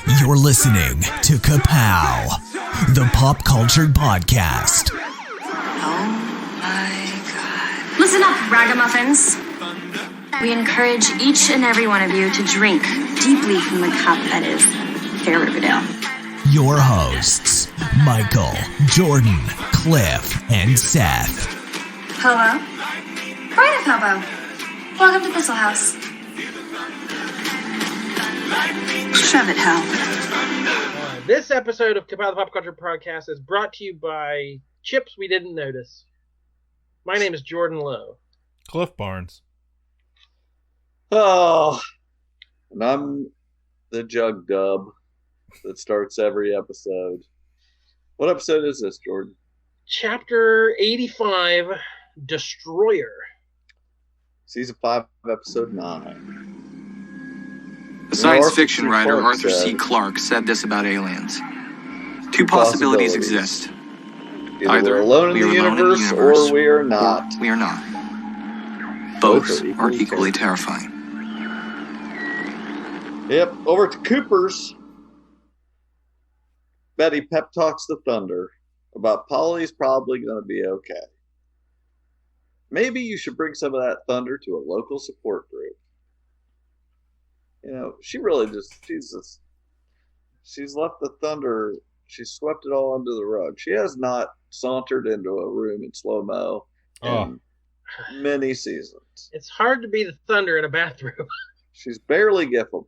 You're listening to Ka-Pow, the pop culture podcast. Oh my God. Listen up, ragamuffins. We encourage each and every one of you to drink deeply from the cup that is Fair Riverdale. Your hosts, Michael, Jordan, Cliff, and Seth. Hello? Brian Ka-Pow. Welcome to Thistle House. Shove it, Hal. This episode of Ka-Pow, the Pop Culture Podcast is brought to you by Chips We Didn't Notice. My name is Jordan Lowe. Cliff Barnes. Oh, and I'm the Jug Dub that starts every episode. What episode is this, Jordan? Chapter 85, Destroyer. Season 5, episode 9. The science fiction writer Arthur C. Clarke said this about aliens. Two possibilities exist. Either we're alone in the universe or we are not. We are not. Both are equally terrifying. Yep, over to Cooper's. Betty pep talks the Thunder about Polly's probably going to be okay. Maybe you should bring some of that thunder to a local support group. You know, she really she's left the thunder, she swept it all under the rug. She has not sauntered into a room in slow-mo in many seasons. It's hard to be the Thunder in a bathroom. She's barely gifable.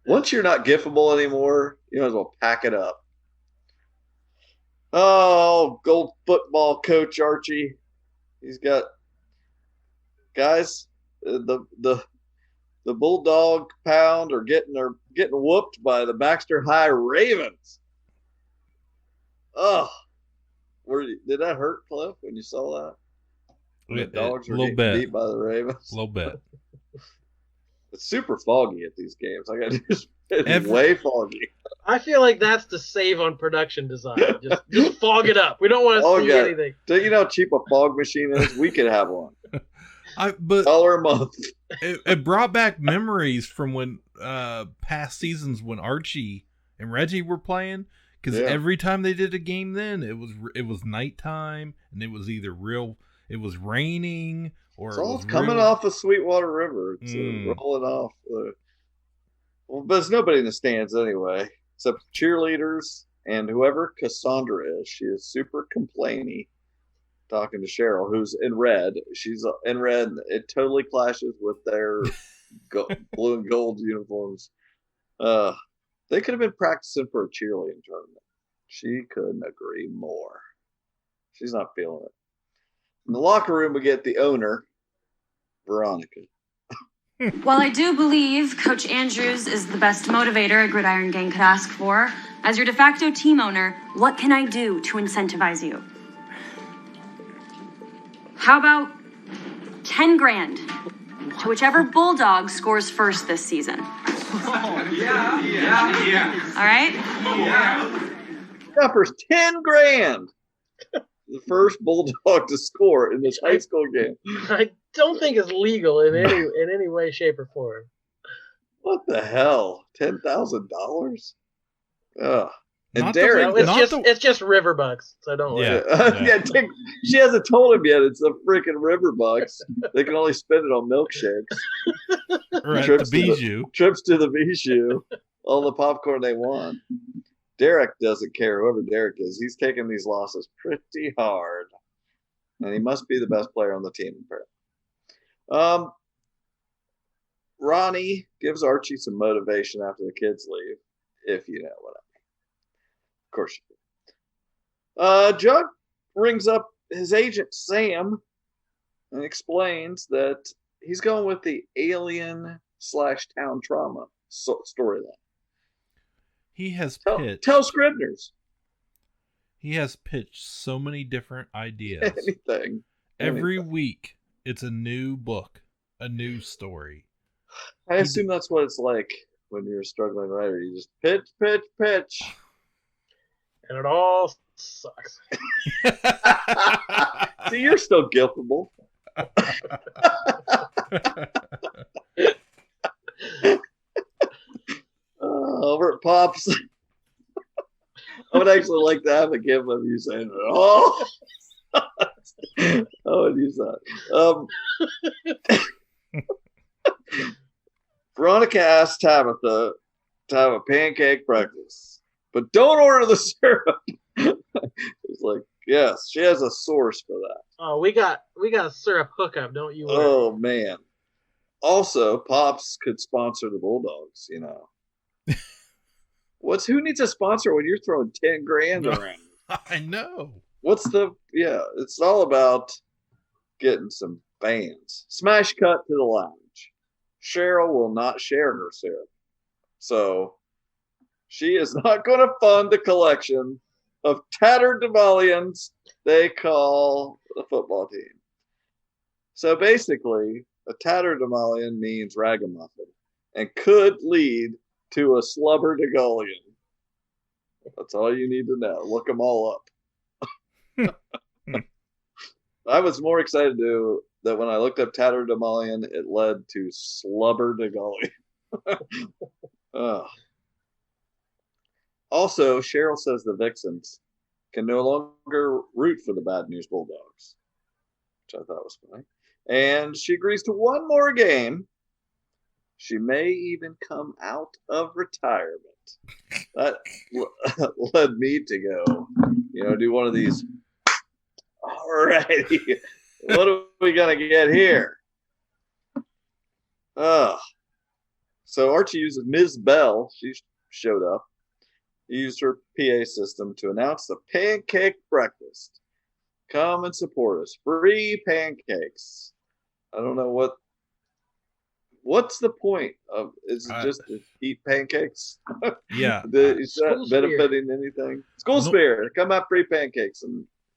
Once you're not gifable anymore, you might as well pack it up. Oh, gold football coach Archie. He's got guys. The Bulldog Pound are getting whooped by the Baxter High Ravens. Oh, did that hurt, Cliff, when you saw that? The dogs were getting beat by the Ravens. A little bit. It's super foggy at these games. It's way foggy. I feel like that's the save on production design. Just fog it up. We don't want to see anything. Do you know how cheap a fog machine is? We could have one. But $1 a month. It brought back memories from when past seasons when Archie and Reggie were playing. Because every time they did a game, then it was nighttime and it was either it was raining or it's all coming off the Sweetwater River. It's rolling off. Well, but there's nobody in the stands anyway, except cheerleaders and whoever Cassandra is. She is super complainy. Talking to Cheryl, who's in red. She's in red. It totally clashes with their blue and gold uniforms. They could have been practicing for a cheerleading tournament. She couldn't agree more. She's not feeling it. In the locker room, we get the owner, Veronica. While I do believe Coach Andrews is the best motivator a Gridiron gang could ask for, as your de facto team owner, what can I do to incentivize you? How about 10 grand to whichever Bulldog scores first this season? Yeah. All right? Yeah. Offers 10 grand. The first Bulldog to score in this high school game. I don't think it's legal in any way, shape, or form. What the hell? $10,000? Ugh. And Not Derek, it's just river bucks, so don't worry. Yeah. She hasn't told him yet. It's the freaking river bucks. They can only spend it on milkshakes. Or at the Bijou. Trips to the Bijou. All the popcorn they want. Derek doesn't care, whoever Derek is. He's taking these losses pretty hard. And he must be the best player on the team, apparently. Ronnie gives Archie some motivation after the kids leave, if you know what I mean. Of course you do. Jug rings up his agent, Sam, and explains that he's going with the alien/town trauma storyline. He has Tell Scribners. He has pitched so many different ideas. Anything. Every week, it's a new book, a new story. I assume that's what it's like when you're a struggling writer. You just pitch. And it all sucks. See, you're still guiltable. Pops. I would actually like to have a gif of you saying, "Oh." I would use that. Veronica asked Tabitha to have a pancake breakfast, but don't order the syrup. It's like, yes, she has a source for that. Oh, we got a syrup hookup, don't you worry. Oh man. Also, Pops could sponsor the Bulldogs, you know. Who needs a sponsor when you're throwing 10 grand around? I know. It's all about getting some fans. Smash cut to the lounge. Cheryl will not share her syrup. So she is not going to fund the collection of tattered Devalians they call the football team. So basically, a tattered Devalian means ragamuffin and could lead to a slubber Degolian. That's all you need to know. Look them all up. I was more excited that when I looked up tattered Devalian, it led to slubber Degolian. Also, Cheryl says the Vixens can no longer root for the Bad News Bulldogs, which I thought was funny. And she agrees to one more game. She may even come out of retirement. That led me to go, do one of these. All righty. What are we going to get here? So Archie uses Ms. Bell. She showed up. He used her PA system to announce the pancake breakfast. Come and support us. Free pancakes. I don't know what's the point of, is it just to eat pancakes? Yeah. Is that benefiting anything? School spirit. Come out, free pancakes.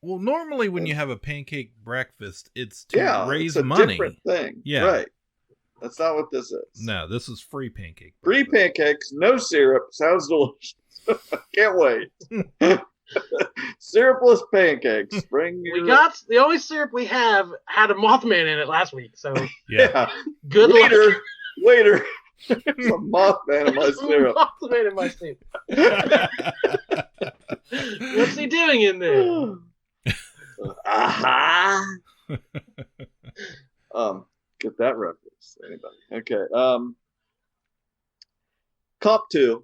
Well, normally when you have a pancake breakfast, it's to raise it's a money. Different thing. Yeah. Right. That's not what this is. No, this is free pancake. Free pancakes, no syrup. Sounds delicious. Can't wait. Syrupless pancakes. The only syrup we have had a Mothman in it last week, so yeah. Good luck. Waiter. There's a Mothman in my syrup. Mothman in my syrup. What's he doing in there? Aha. Get that reference, anybody? Okay. Cop 2.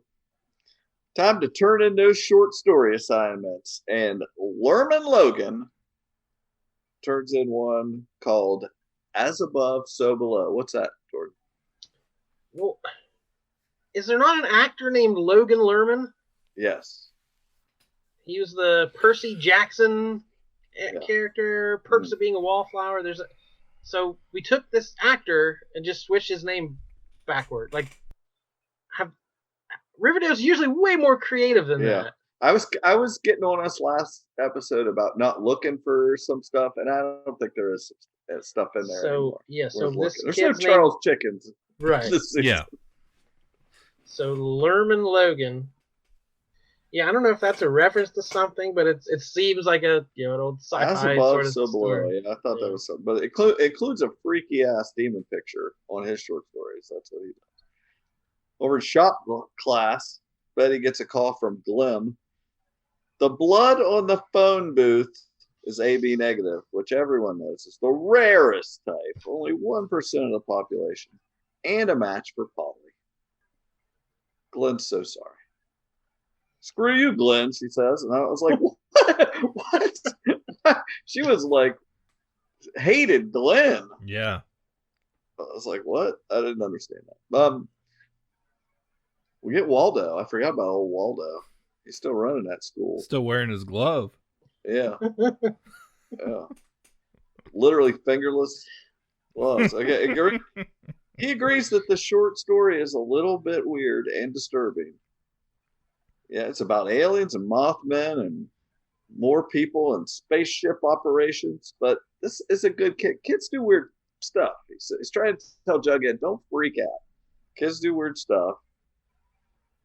Time to turn in those short story assignments. And Lerman Logan turns in one called As Above, So Below. What's that, Jordan? Well, is there not an actor named Logan Lerman? Yes. He was the Percy Jackson character, Perks of Being a Wallflower. So we took this actor and just switched his name backward. Riverdale's usually way more creative than that. I was getting on us last episode about not looking for some stuff, and I don't think there is stuff in there anymore. There's no Charles Chickens. Right. Yeah. So Lerman Logan. Yeah, I don't know if that's a reference to something, but it seems like an old sci-fi As Above, sort of So Below. story. Yeah, I thought that was something, but it includes a freaky ass demon picture on his short stories. That's what he does. Over in shop class, Betty gets a call from Glim. The blood on the phone booth is AB negative, which everyone knows is the rarest type, only 1% of the population, and a match for Polly. Glenn's so sorry. Screw you, Glenn, she says. And I was like, what? She was like, hated Glenn. Yeah. I was like, what? I didn't understand that. We get Waldo. I forgot about old Waldo. He's still running that school. Still wearing his glove. Yeah. Yeah. Literally fingerless gloves. Okay. He agrees that the short story is a little bit weird and disturbing. Yeah, it's about aliens and Mothman and more people and spaceship operations. But this is a good kid. Kids do weird stuff. He's trying to tell Jughead, don't freak out. Kids do weird stuff.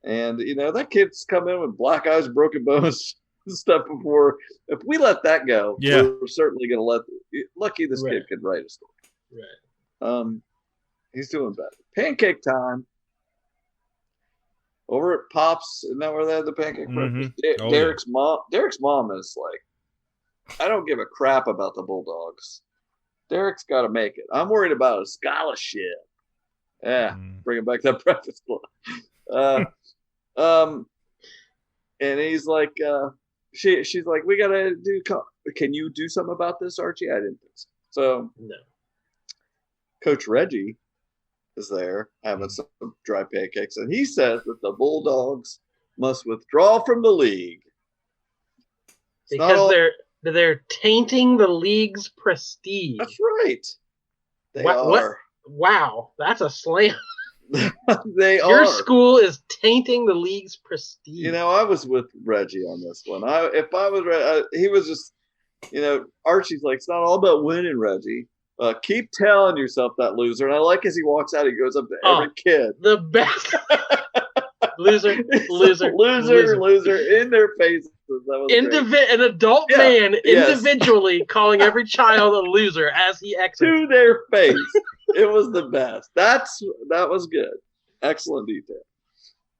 And, that kid's come in with black eyes, broken bones, and stuff before. If we let that go, we're certainly going to lucky this kid could write a story. Right. He's doing better. Pancake time. over at Pops. Isn't that where they had the pancake breakfast? Derek's mom is like, I don't give a crap about the Bulldogs. Derek's got to make it. I'm worried about a scholarship. Yeah, bringing back that breakfast club. And he's like, she's like, we gotta do. Can you do something about this, Archie? I didn't think so. So no. Coach Reggie is there having some dry pancakes, and he says that the Bulldogs must withdraw from the league because they're tainting the league's prestige. That's right. They are. Wow, that's a slam. They are. Your school is tainting the league's prestige. You know, I was with Reggie on this one. If I was, he was just, you know, Archie's like, it's not all about winning, Reggie. Keep telling yourself that, loser. And I like as he walks out, he goes up to every kid. The best. loser in their faces. An adult man individually calling every child a loser as he exits. To their face. It was the best. That was good. Excellent detail.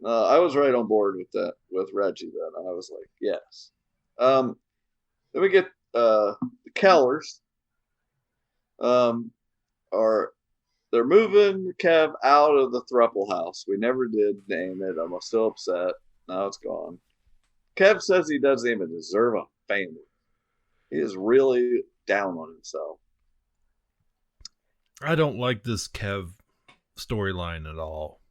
I was right on board with that, with Reggie then. I was like, yes. Then we get the Kellers. They're moving Kev out of the thruple house. We never did name it. I'm still upset. Now it's gone. Kev says he doesn't even deserve a family. He is really down on himself. I don't like this Kev storyline at all.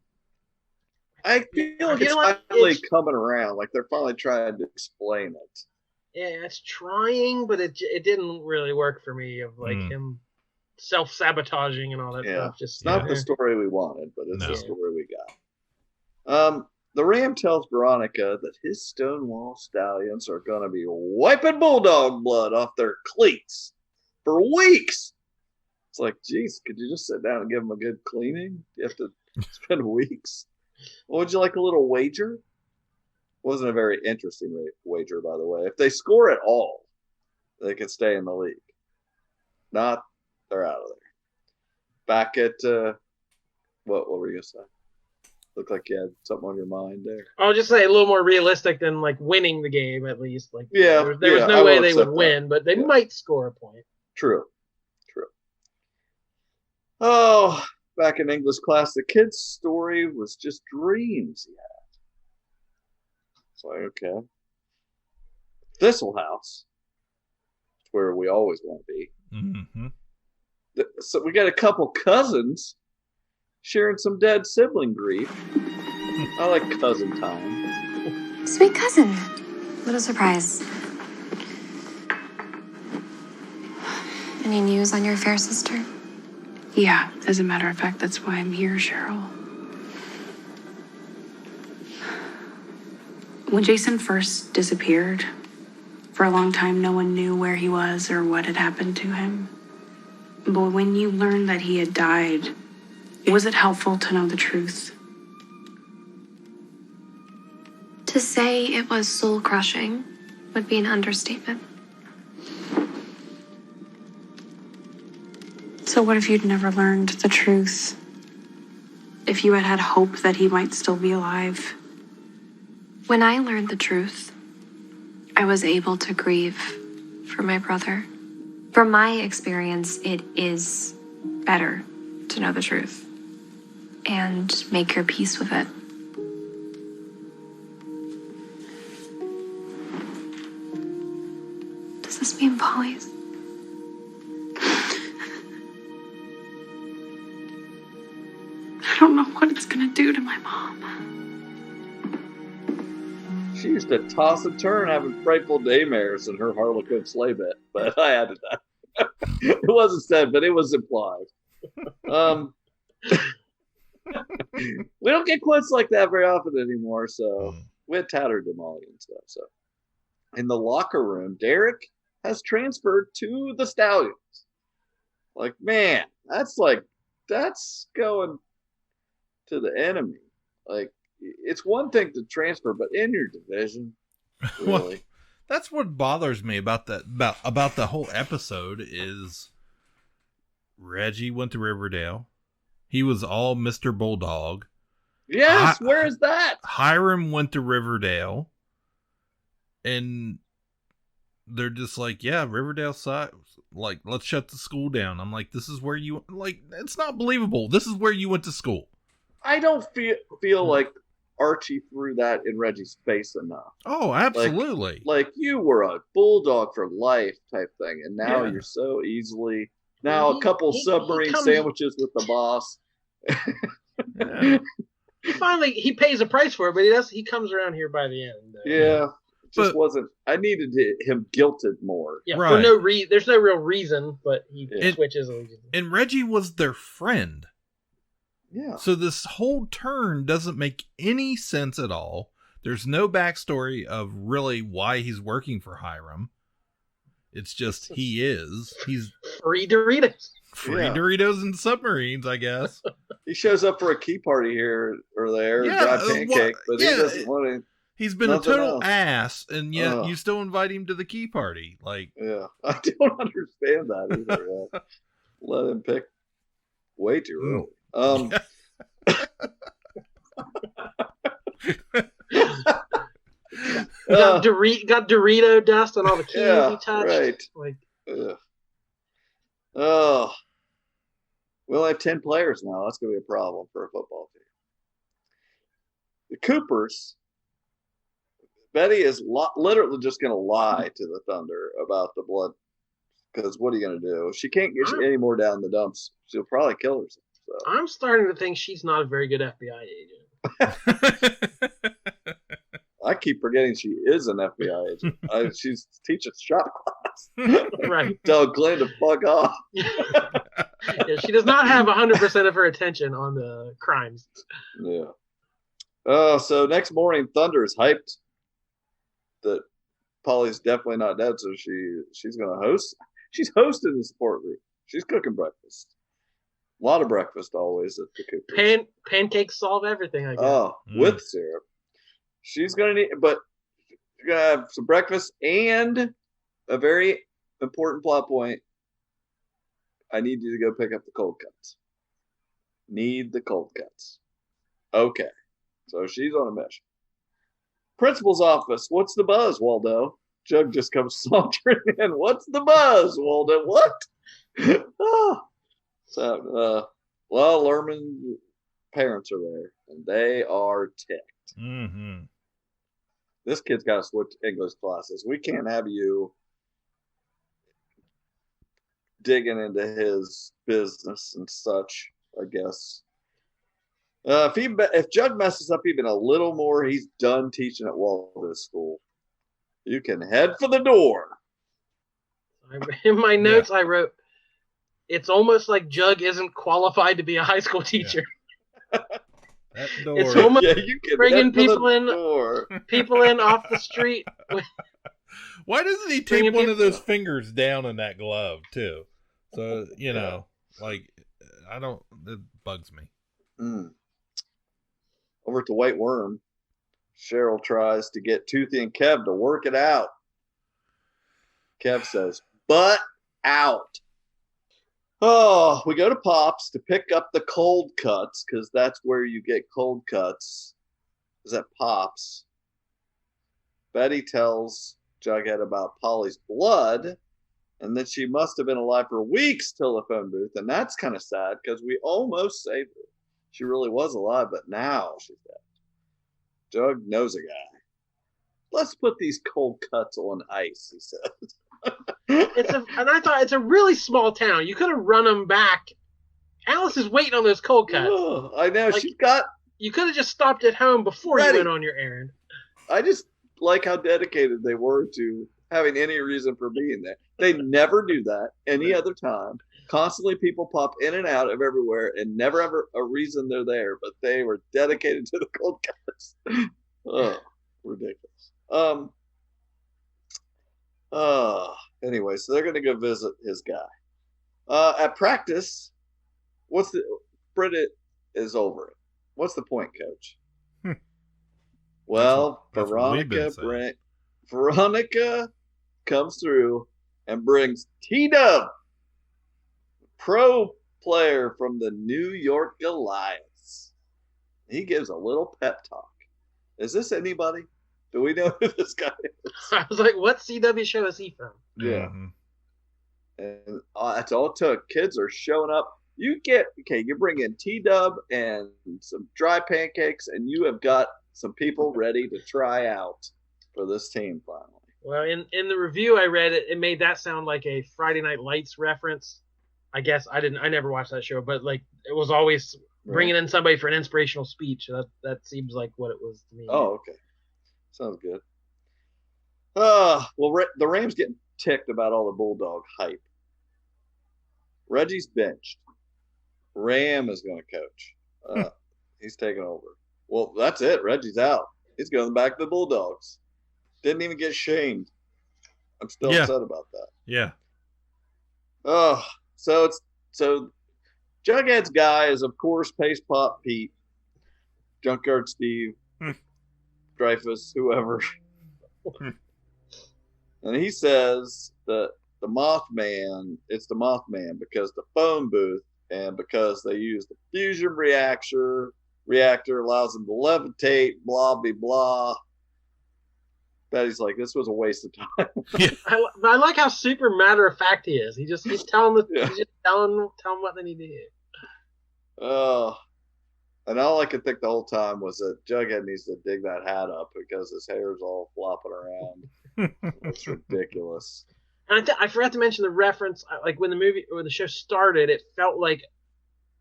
I feel like it's finally coming around. Like they're finally trying to explain it. Yeah, it's trying, but it didn't really work for me. Of like him self-sabotaging and all that stuff. Just not the story we wanted, but it's the story we got. The Ram tells Veronica that his Stonewall stallions are going to be wiping bulldog blood off their cleats for weeks. It's like, geez, could you just sit down and give them a good cleaning? You have to spend weeks. Well, would you like a little wager? Wasn't a very interesting wager, by the way. If they score at all, they can stay in the league. Not, they're out of there. Back at, what were you going to say? Looked like you had something on your mind there. I'll just say a little more realistic than like winning the game, at least. Like, there was no way they would win, but they might score a point. True. Oh, back in English class, the kid's story was just dreams he had. It's like, okay. Thistle House. It's where we always want to be. Mm-hmm. So we got a couple cousins sharing some dead sibling grief. I like cousin time. Sweet cousin. What a surprise. Any news on your fair sister? Yeah, as a matter of fact, that's why I'm here, Cheryl. When Jason first disappeared, for a long time, no one knew where he was or what had happened to him. But when you learned that he had died, was it helpful to know the truth? To say it was soul-crushing would be an understatement. So what if you'd never learned the truth? If you had had hope that he might still be alive? When I learned the truth, I was able to grieve for my brother. From my experience, it is better to know the truth and make your peace with it. Does this mean Polly's? I don't know what it's gonna do to my mom. She used to toss and turn having frightful daymares in her Harlequin sleigh bit, but I added that. It wasn't said, but it was implied. We don't get quotes like that very often anymore, so we had tattered them all and stuff. So in the locker room, Derek has transferred to the Stallions. Like, man, that's going to the enemy. Like, it's one thing to transfer, but in your division, really. Well, that's what bothers me about the whole episode is Reggie went to Riverdale. He was all Mr. Bulldog. Yes, where is that? Hiram went to Riverdale, and they're just like, yeah, Riverdale side, like, let's shut the school down. I'm like, this is where you, like, it's not believable. This is where you went to school. I don't feel like Archie threw that in Reggie's face enough. Oh, absolutely. Like you were a bulldog for life type thing, and now you're so easily now a couple submarine sandwiches with the boss. Yeah. He pays a price for it, but he comes around here by the end. Yeah. Just wasn't. I needed him guilted more. Yeah, right. For there's no real reason, but he switches. And Reggie was their friend. Yeah. So this whole turn doesn't make any sense at all. There's no backstory of really why he's working for Hiram. It's just he's free Doritos. Doritos and submarines, I guess. He shows up for a key party here or there, dry pancake, but he doesn't want to. He's been a total ass, and yet you still invite him to the key party. Like, yeah, I don't understand that either. Let him pick way too early. Got Dorito dust on all the keys he touched. Right. Like, we only have 10 players now. That's going to be a problem for a football team. The Coopers. Betty is literally just going to lie to the Thunder about the blood, because what are you going to do? She can't get any more down the dumps. She'll probably kill herself. So. I'm starting to think she's not a very good FBI agent. I keep forgetting she is an FBI agent. She's teaching shop class. Right. Tell Glenn to fuck off. Yeah, she does not have 100% of her attention on the crimes. Yeah. So next morning, Thunder is hyped that Polly's definitely not dead, so she's going to host. She's hosting the support group. She's cooking breakfast. A lot of breakfast always at the Coopers. Pancakes solve everything, I guess. Oh, with syrup. She's going to need, but she's going to have some breakfast and a very important plot point. I need you to go pick up the cold cuts. Need the cold cuts. Okay. So she's on a mission. Principal's office. What's the buzz, Waldo? Jug just comes sauntering in. What's the buzz, Waldo? What? So, Lerman's parents are there, and they are ticked. Mm-hmm. This kid's got to switch English classes. We can't have you digging into his business and such, I guess. If Jug messes up even a little more, he's done teaching at Waldo's school. You can head for the door. In my notes, I wrote, it's almost like Jug isn't qualified to be a high school teacher. That door. It's almost you can bringing people in off the street. Why doesn't he tape one of those fingers down in that glove, too? So, like, it bugs me. Over to White Worm, Cheryl tries to get Toothy and Kev to work it out. Kev says, "Butt out." Oh, we go to Pop's to pick up the cold cuts, because that's where you get cold cuts. Is at Pop's. Betty tells Jughead about Polly's blood, and that she must have been alive for weeks till the phone booth, and that's kind of sad, because we almost saved her. She really was alive, but now she's dead. Jug knows a guy. Let's put these cold cuts on ice, he says. And I thought it's a really small town. You could have run them back. Alice is waiting on those cold cuts. Oh, I know. Like, you could have just stopped at home before you went on your errand. I just like how dedicated they were to having any reason for being there. They never do that any other time. Constantly people pop in and out of everywhere and never ever a reason they're there, but they were dedicated to the cold cuts. Oh, ridiculous. Anyway, so they're going to go visit his guy. At practice, Britta is over it. What's the point, Coach? Well, that's Veronica comes through and brings T-Dub, pro player from the New York Goliaths. He gives a little pep talk. Is this anybody? Do we know who this guy is? I was like, what CW show is he from? Yeah. And that's all it took. Kids are showing up. You bring in T-Dub and some dry pancakes, and you have got some people ready to try out for this team finally. Well, in the review I read, it made that sound like a Friday Night Lights reference. I guess I never watched that show, but like it was always bringing in somebody for an inspirational speech. That seems like what it was to me. Oh, okay. Sounds good. Well, the Rams getting ticked about all the Bulldog hype. Reggie's benched. Ram is going to coach. He's taking over. Well, that's it. Reggie's out. He's going back to the Bulldogs. Didn't even get shamed. I'm still upset about that. Yeah. Oh, so Jughead's guy is, of course, Paste Pop Pete, Junkyard Steve, Dreyfus, whoever. And he says that it's the Mothman because the phone booth and because they use the fusion reactor allows them to levitate, blah, blah, blah. Betty's like, this was a waste of time. Yeah. I like how super matter of fact he is. He's telling he's just telling them what they need to hear. And all I could think the whole time was that Jughead needs to dig that hat up because his hair's all flopping around. It's ridiculous. And I forgot to mention the reference. Like when the show started, it felt like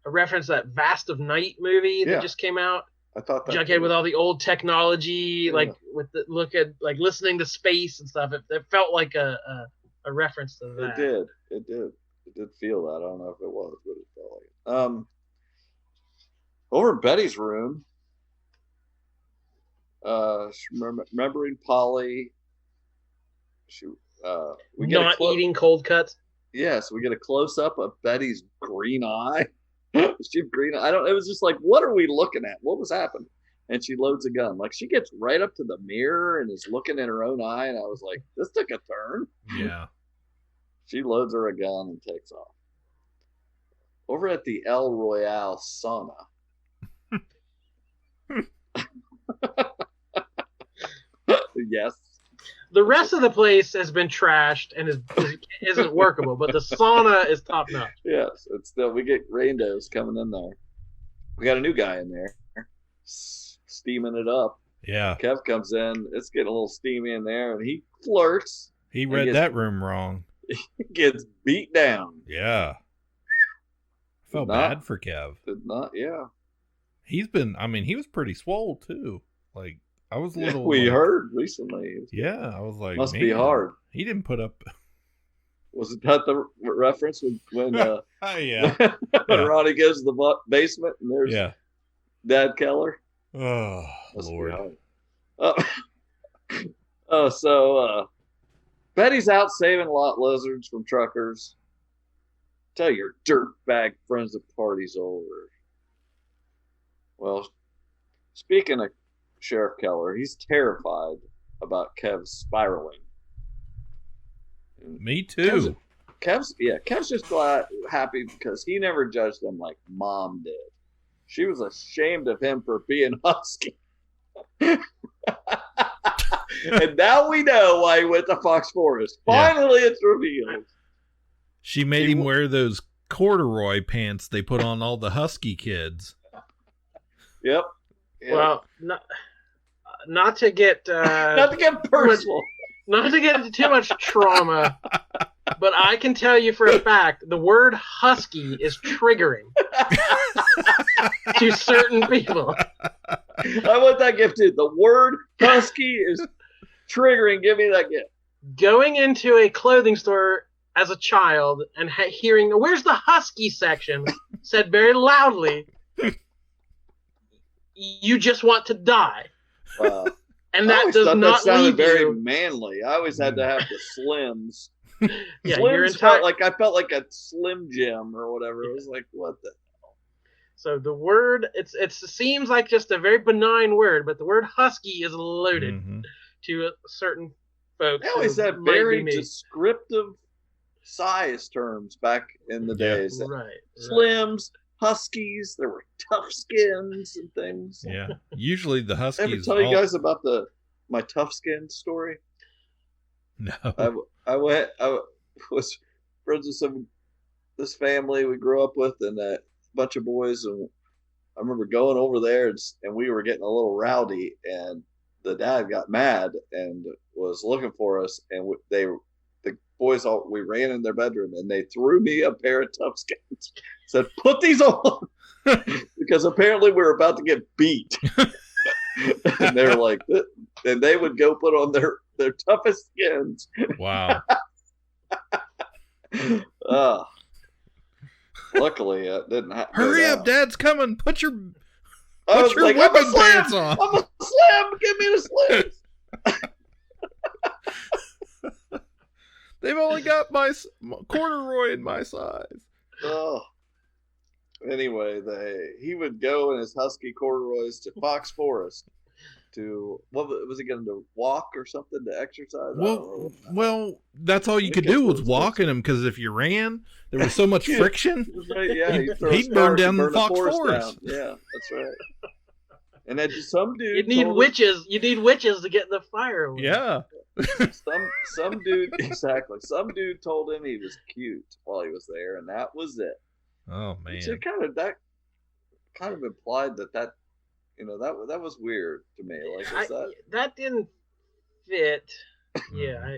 a reference to that Vast of Night movie that just came out. I thought that Jughead with all the old technology, like with the look at like listening to space and stuff. It felt like a reference to that. It did feel that. I don't know if it was, but it felt like it. Over in Betty's room, remembering Polly. We get not eating cold cuts. Yes, we get a close up of Betty's green eye. She had green eye. It was just like, what are we looking at? What was happening? And she loads a gun. Like she gets right up to the mirror and is looking in her own eye. And I was like, this took a turn. Yeah. She loads her a gun and takes off. Over at the El Royale sauna. Yes. The rest of the place has been trashed and isn't workable, but the sauna is top notch. Yes, it's still, we get randos coming in there. We got a new guy in there, steaming it up. Yeah. Kev comes in, it's getting a little steamy in there, and he flirts. He read that room wrong. He gets beat down. Yeah. I felt bad for Kev. Yeah. He was pretty swole too. Like, I was a little. We heard recently. Yeah, I was like, must be hard. He didn't put up. Was that the reference when yeah. when Ronnie goes to the basement and there's Dad Keller? Oh, Lord. So Betty's out saving lot lizards from truckers. Tell your dirtbag friends the party's over. Well, speaking of Sheriff Keller, he's terrified about Kev spiraling. Me too. Kev's just happy because he never judged him like Mom did. She was ashamed of him for being husky. And now we know why he went to Fox Forest. Finally, it's revealed. She made him wear those corduroy pants they put on all the husky kids. Yep. Well, not to get personal. Not to get into too much trauma, but I can tell you for a fact the word husky is triggering to certain people. I want that gift too. The word husky is triggering. Give me that gift. Going into a clothing store as a child and hearing, "Where's the husky section?" said very loudly, you just want to die. And that does not sounded leave very you. Manly. I always had to have the Slims. Yeah, Slims felt like I felt like a Slim Jim or whatever. It was like, what the hell? So the word, it seems like just a very benign word, but the word husky is loaded to certain folks. They always had very descriptive size terms back in the days. Right. Slims, huskies. There were tough skins and things. Yeah. Usually the huskies. Ever tell you guys about my tough skin story? No. I was friends with this family we grew up with, and a bunch of boys, and I remember going over there, and we were getting a little rowdy, and the dad got mad and was looking for us, and the boys we ran in their bedroom, and they threw me a pair of tough skins. Said, "Put these on," because apparently we were about to get beat. And they were like, and they would go put on their toughest skins. Wow. Luckily, it didn't happen. Hurry up, Dad's coming. Put your whipping pants on. I'm a slim. Give me the slims. They've only got my corduroy in my size. Oh. Anyway, he would go in his husky corduroys to Fox Forest to, what was he going to walk or something to exercise? Well, that's all you could do was walk in them, because if you ran, there was so much friction. Right, yeah, he'd burn down the Fox Forest. Yeah, that's right. And then some dude. You need witches. You need witches to get the fire. Yeah. Some dude, exactly. Some dude told him he was cute while he was there, and that was it. Oh man! So that kind of implied that that was weird to me. Like that didn't fit. Yeah.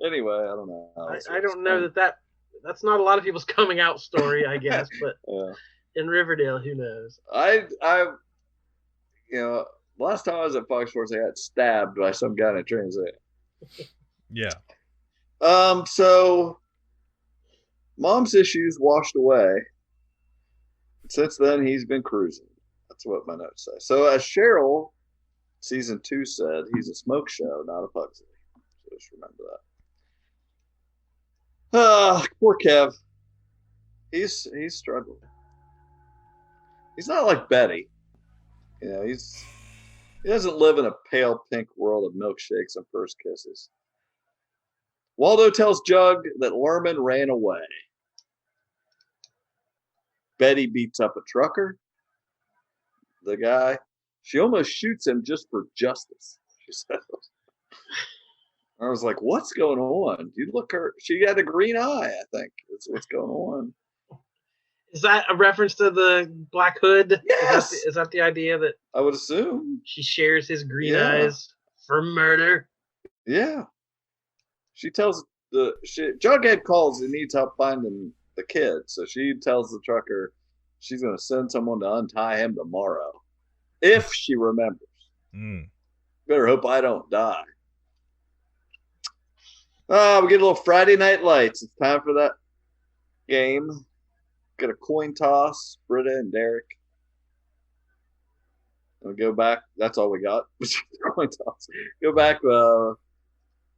Anyway, I don't know. I don't know that's not a lot of people's coming out story, I guess, but yeah. In Riverdale, who knows? Last time I was at Fox Forest, I got stabbed by some guy in a transit. Yeah. So Mom's issues washed away. Since then, he's been cruising. That's what my notes say. So as Cheryl, season 2 said, he's a smoke show, not a Pugsley. So just remember that. Poor Kev. He's struggling. He's not like Betty. He doesn't live in a pale pink world of milkshakes and first kisses. Waldo tells Jug that Lerman ran away. Betty beats up a trucker. The guy. She almost shoots him just for justice, she says. I was like, what's going on? You look her. She had a green eye, I think. That's what's going on. Is that a reference to the Black Hood? Yes. Is that the idea that I would assume she shares his green eyes for murder? Yeah. She tells Jughead calls and needs help finding the kid. So she tells the trucker she's going to send someone to untie him tomorrow. If she remembers. Better hope I don't die. We get a little Friday Night Lights. It's time for that game. Get a coin toss, Britta and Derek. We'll go back. That's all we got. Coin toss. Go back.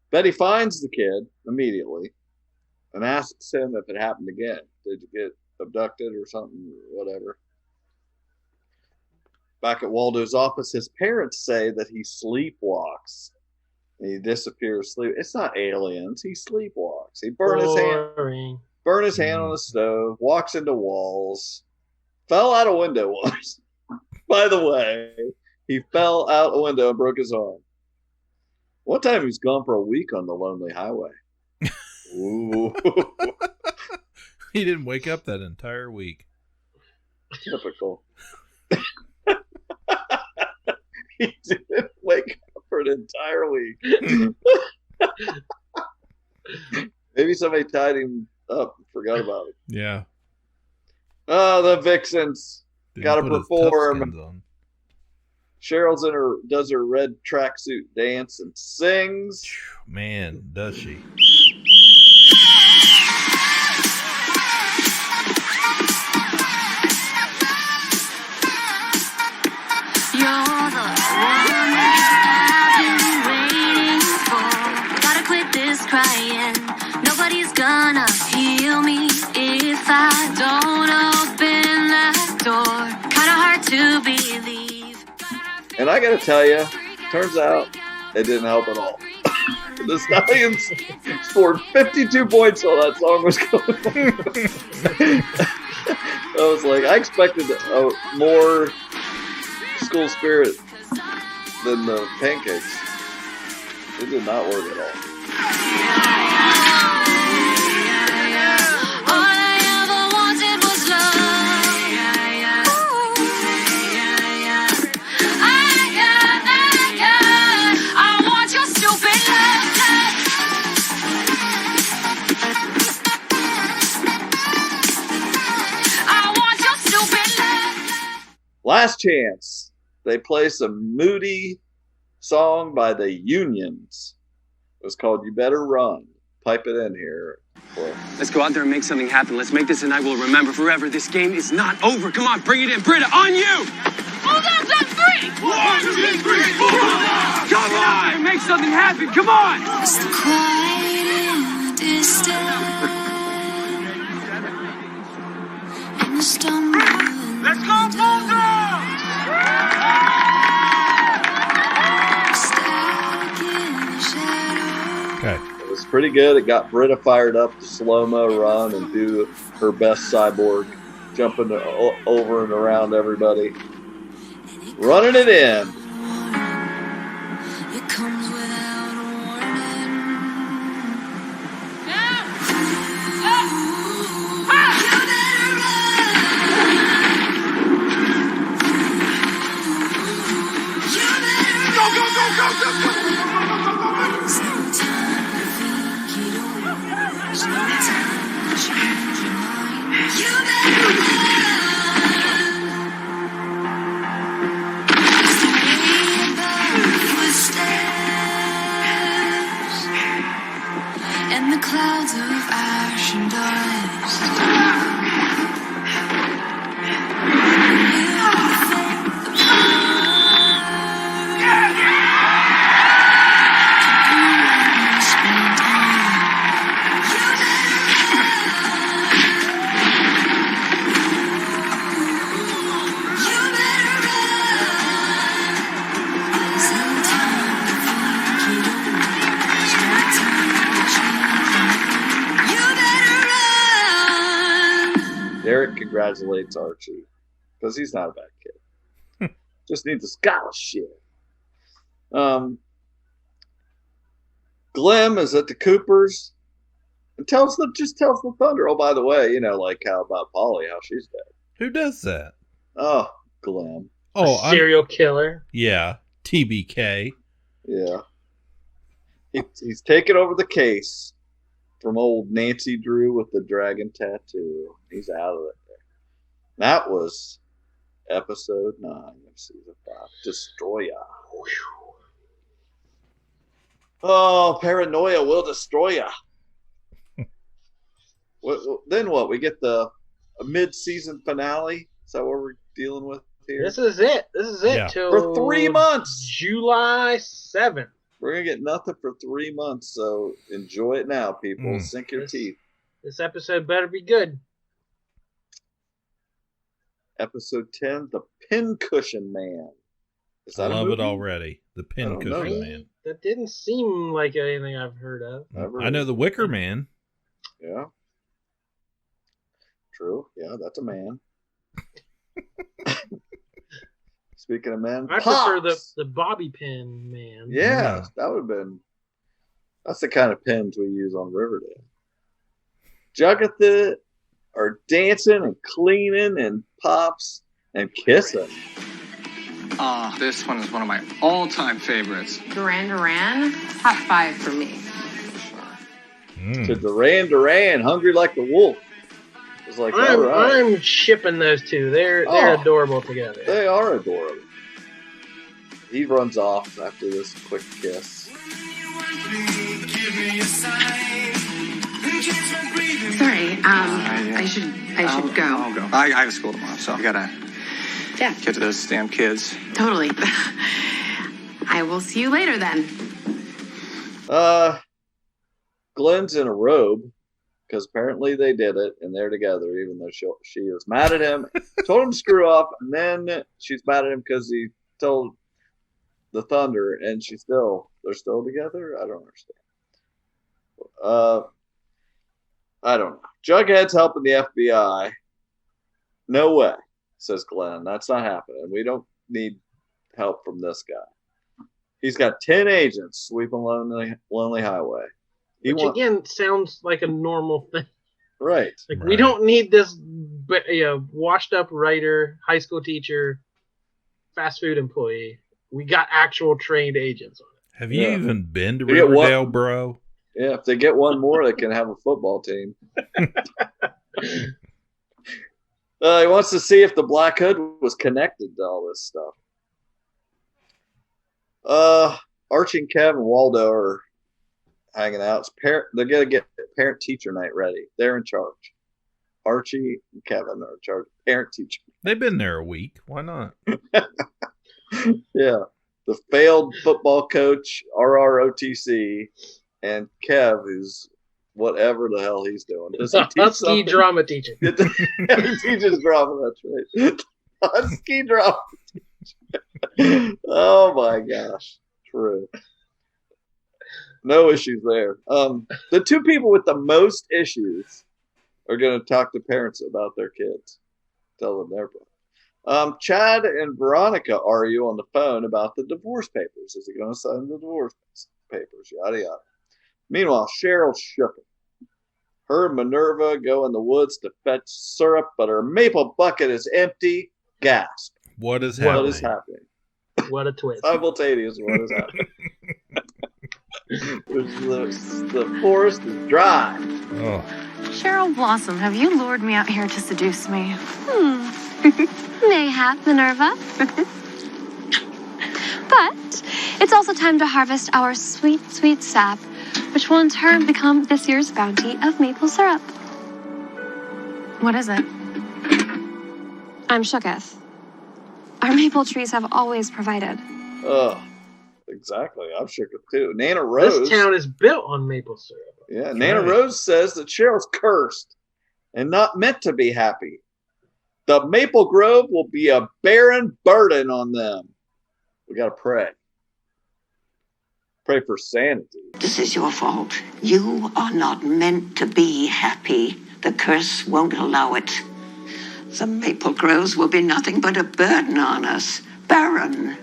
Betty finds the kid immediately and asks him if it happened again. Did you get abducted or something? Whatever. Back at Waldo's office, his parents say that he sleepwalks. And he disappears. It's not aliens. He sleepwalks. He burned his hand on the stove, walks into walls, fell out a window once. By the way, he fell out a window and broke his arm. One time he was gone for a week on the lonely highway. Ooh. He didn't wake up that entire week. Typical. He didn't wake up for an entire week. Maybe somebody tied him up and forgot about it. Yeah. The Vixens got to perform. Cheryl does her red tracksuit dance and sings. Man, does she. You're the one I've been waiting for. Gotta quit this crying. Nobody's gonna heal me if I don't open that door. Kinda hard to believe. And I gotta tell you, turns out it didn't help at all. The Stallions scored 52 points while that song was going on. was like, I expected more school spirit than the pancakes. It did not work at all. All I ever wanted was love. I want your stupid love. I want your stupid love. Last chance. They play some moody song by the Unions. It was called You Better Run. Pipe it in here. Let's go out there and make something happen. Let's make this a night we'll remember forever. This game is not over. Come on, bring it in. Britta, on you! Oh, that's on 3! 1, 2, 3, 4! Come on! Make something happen. Come on! It's the quiet in the distance. And the stumble. Let's go, Bulldogs! Stuck in the shadow. Okay. It was pretty good. It got Britta fired up to slow-mo run and do her best cyborg, jumping over and around everybody. Running it in. It comes without a warning. Go, go, go, go, go, go! There's no time to think it over. There's no time to change your mind. You better run. And the clouds of ash and dust. Derek congratulates Archie because he's not a bad kid. Just needs a scholarship. Glim is at the Coopers and tells the Thunder, oh, by the way, like how about Polly, how she's dead. Who does that? Oh, Glim. Oh, Serial killer. Yeah, TBK. Yeah. He's taken over the case from old Nancy Drew with the dragon tattoo. He's out of it. That was episode 9 of season 5. Destroya. Oh, paranoia will destroy ya. Then what? We get a mid-season finale? Is that what we're dealing with here? This is it. Yeah. Till For 3 months. July 7th. We're going to get nothing for 3 months, so enjoy it now, people. Sink your teeth. This episode better be good. Episode 10, The Pincushion Man. Is I that a love movie? it already. The Pincushion Man. That didn't seem like anything I've heard of. Never I know the Wicker Man. Yeah. True. Yeah, that's a man. Speaking of men, I prefer the bobby pin man. Yeah, that would have been. That's the kind of pins we use on Riverdale. Jugatha are dancing and cleaning and Pops and kissing. This one is one of my all-time favorites. Duran Duran, top 5 for me. To Duran Duran, hungry like the wolf. It's like, all right. I'm shipping those two. They're adorable together. They are adorable. He runs off after this quick kiss. Sorry, I should go. I'll go. I have school tomorrow, so I gotta get to those damn kids. Totally. I will see you later then. Glenn's in a robe because apparently they did it and they're together, even though she is mad at him, told him to screw off, and then she's mad at him because he told the Thunder, and they're still together. I don't understand. I don't know. Jughead's helping the FBI. No way, says Glenn. That's not happening. We don't need help from this guy. He's got 10 agents sweeping Lonely Highway. Which again sounds like a normal thing. Right. Like we don't need this washed up writer, high school teacher, fast food employee. We got actual trained agents on it. Have you even been to Riverdale, bro? Yeah, if they get one more, they can have a football team. He wants to see if the Black Hood was connected to all this stuff. Archie and Kev and Waldo are hanging out. They're going to get parent-teacher night ready. They're in charge. Archie and Kevin are in charge of parent-teacher. They've been there a week. Why not? Yeah. The failed football coach, RROTC, and Kev, who's whatever the hell he's doing. Does he teach husky drama teacher. He teaches drama, that's right. Husky drama teacher. Oh my gosh. True. No issues there. The two people with the most issues are going to talk to parents about their kids. Tell them their problem. Chad and Veronica argue on the phone about the divorce papers. Is he going to sign the divorce papers? Yada, yada. Meanwhile, Cheryl's shook. Her and Minerva go in the woods to fetch syrup, but her maple bucket is empty. Gasp. What is happening? What is happening? What a twist. Simultaneous, what is happening? The forest is dry. Oh. Cheryl Blossom, have you lured me out here to seduce me? Mayhap, Minerva. But it's also time to harvest our sweet, sweet sap, which will in turn become this year's bounty of maple syrup. What is it? I'm shooketh. Our maple trees have always provided. Exactly. I'm shook too. Nana Rose. This town is built on maple syrup. Yeah, Nana Rose says that Cheryl's cursed and not meant to be happy. The Maple Grove will be a barren burden on them. We got to pray. Pray for sanity. This is your fault. You are not meant to be happy. The curse won't allow it. The Maple Groves will be nothing but a burden on us. Barren.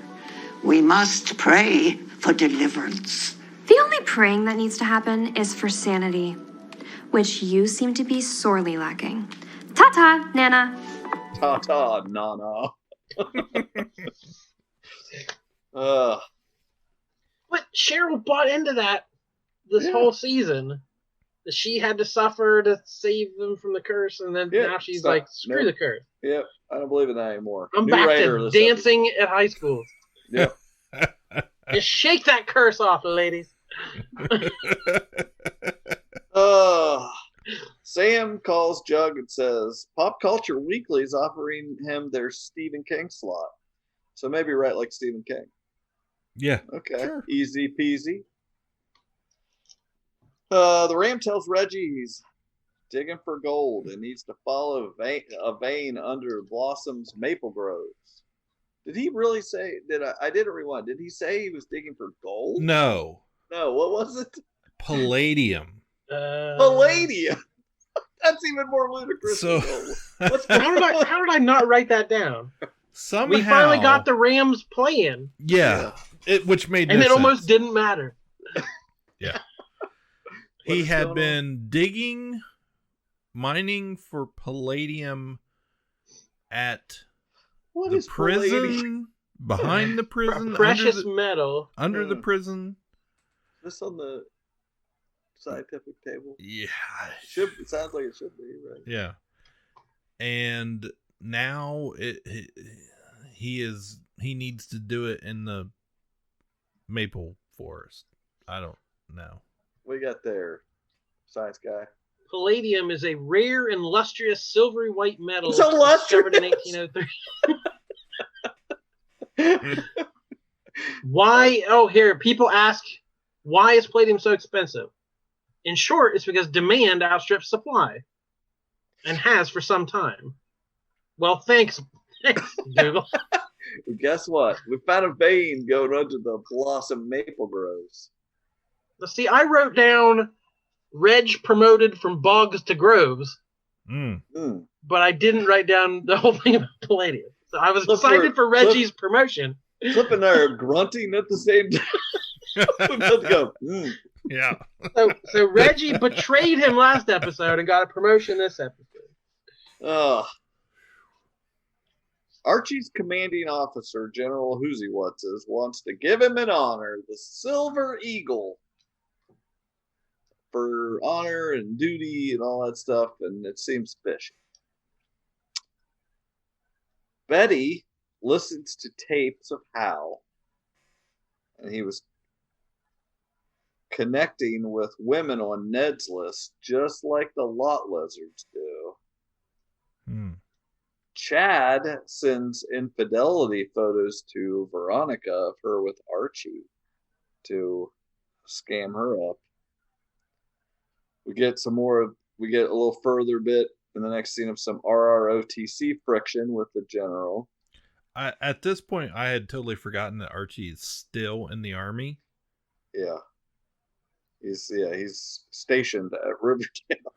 We must pray for deliverance. The only praying that needs to happen is for sanity, which you seem to be sorely lacking. Ta-ta, Nana. Ta-ta, Nana. But Cheryl bought into that this whole season. That she had to suffer to save them from the curse, and then now she's like, screw the curse. Yep, I don't believe in that anymore. I'm back to dancing at high school. Yep. Just shake that curse off, ladies. Sam calls Jug and says Pop Culture Weekly is offering him their Stephen King slot. So maybe write like Stephen King. Yeah. Okay. Sure. Easy peasy. The Ram tells Reggie he's digging for gold and needs to follow a vein under Blossom's maple groves. Did he really say? I didn't rewind. Did he say he was digging for gold? No. No. What was it? Palladium. Palladium. That's even more ludicrous. So, how did I not write that down? Somehow we finally got the Rams playing. Yeah, which made and no it sense. Almost didn't matter. Yeah, he had been mining for palladium at the prison, palladium? Behind the prison, precious metal under the prison. This on the scientific table. Yeah, it sounds like it should be, right? Yeah, and now he needs to do it in the maple forest. I don't know. What you got there, science guy? Palladium is a rare and lustrous silvery white metal discovered in 1803. Why? Oh, here people ask, why is palladium so expensive? In short, it's because demand outstrips supply, and has for some time. Well, thanks Google. Well, guess what? We found a vein going under the Blossom Maple Groves. Let's see, I wrote down Reg promoted from bogs to groves. But I didn't write down the whole thing about Palladium. So I was excited for Reggie's promotion. Clip and I are grunting at the same time. We both go, Yeah. So Reggie betrayed him last episode and got a promotion this episode. Archie's commanding officer, General Whoosywhatses, wants to give him an honor, the Silver Eagle, for honor and duty and all that stuff, and it seems fishy. Betty listens to tapes of Hal, and he was connecting with women on Ned's list, just like the lot lizards do. Chad sends infidelity photos to Veronica of her with Archie to scam her up. We get a little further bit in the next scene of some RROTC friction with the general. At this point, I had totally forgotten that Archie is still in the army. Yeah. He's stationed at Riverdale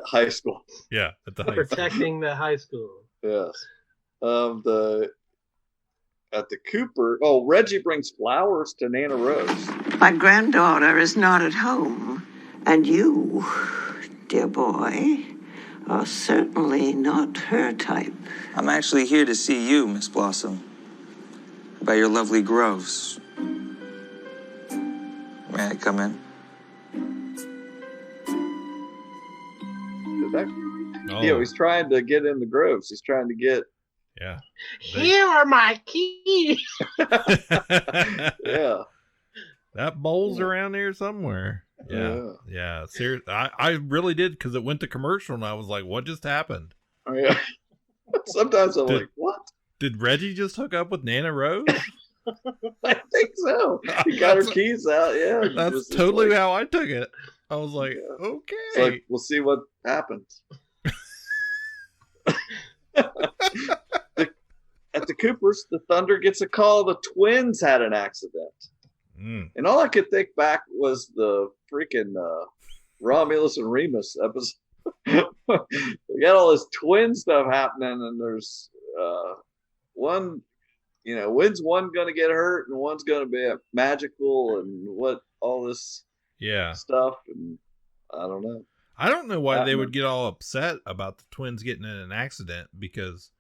High School. Yeah, at the high school. Protecting the high school. Yes. At the Cooper. Oh, Reggie brings flowers to Nana Rose. My granddaughter is not at home, and you, dear boy, are certainly not her type. I'm actually here to see you, Miss Blossom. About your lovely groves. May I come in? Yeah, he's trying to get in the groves. He's trying to get. Yeah. Here are my keys. Yeah. That bowl's around there somewhere. Yeah. Seriously, I really did, because it went to commercial and I was like, what just happened? Oh, yeah. Sometimes I'm like, what? Did Reggie just hook up with Nana Rose? I think so. He got her keys out. Yeah. That's totally how I took it. I was like, okay. It's like, we'll see what happens. At the Coopers, the Thunder gets a call the twins had an accident. And all I could think back was the freaking Romulus and Remus episode. We got all this twin stuff happening, and there's one, when's one going to get hurt and one's going to be magical and what all this stuff. And I don't know. I don't know why they would get all upset about the twins getting in an accident, because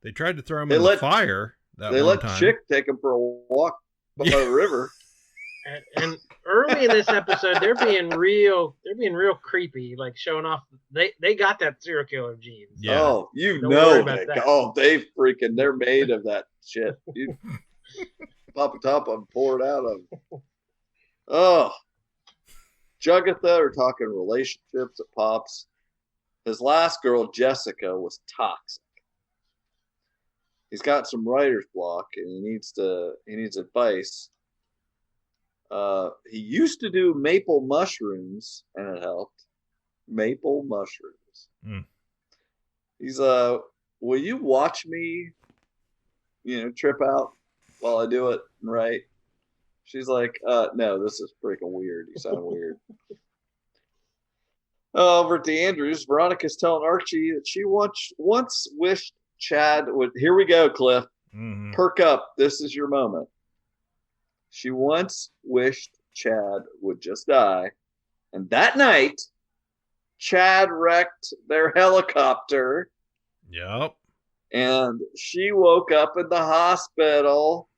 they tried to throw them in the fire. They let Chick take them for a walk by the river. And early in this episode, they're being real creepy, like showing off. They got that serial killer gene. So oh, they're made of that shit. You pop a top and pour it out of them. Oh, Jugatha are talking relationships at Pops. His last girl, Jessica, was toxic. He's got some writer's block and he needs advice. He used to do maple mushrooms and it helped. Maple mushrooms. He's will you watch me, trip out while I do it and write? She's like, no, this is freaking weird. You sound weird. Over at the Andrews, Veronica's telling Archie that she once wished Chad would. Here we go, Cliff. Perk up. This is your moment. She once wished Chad would just die. And that night, Chad wrecked their helicopter. Yep. And she woke up in the hospital.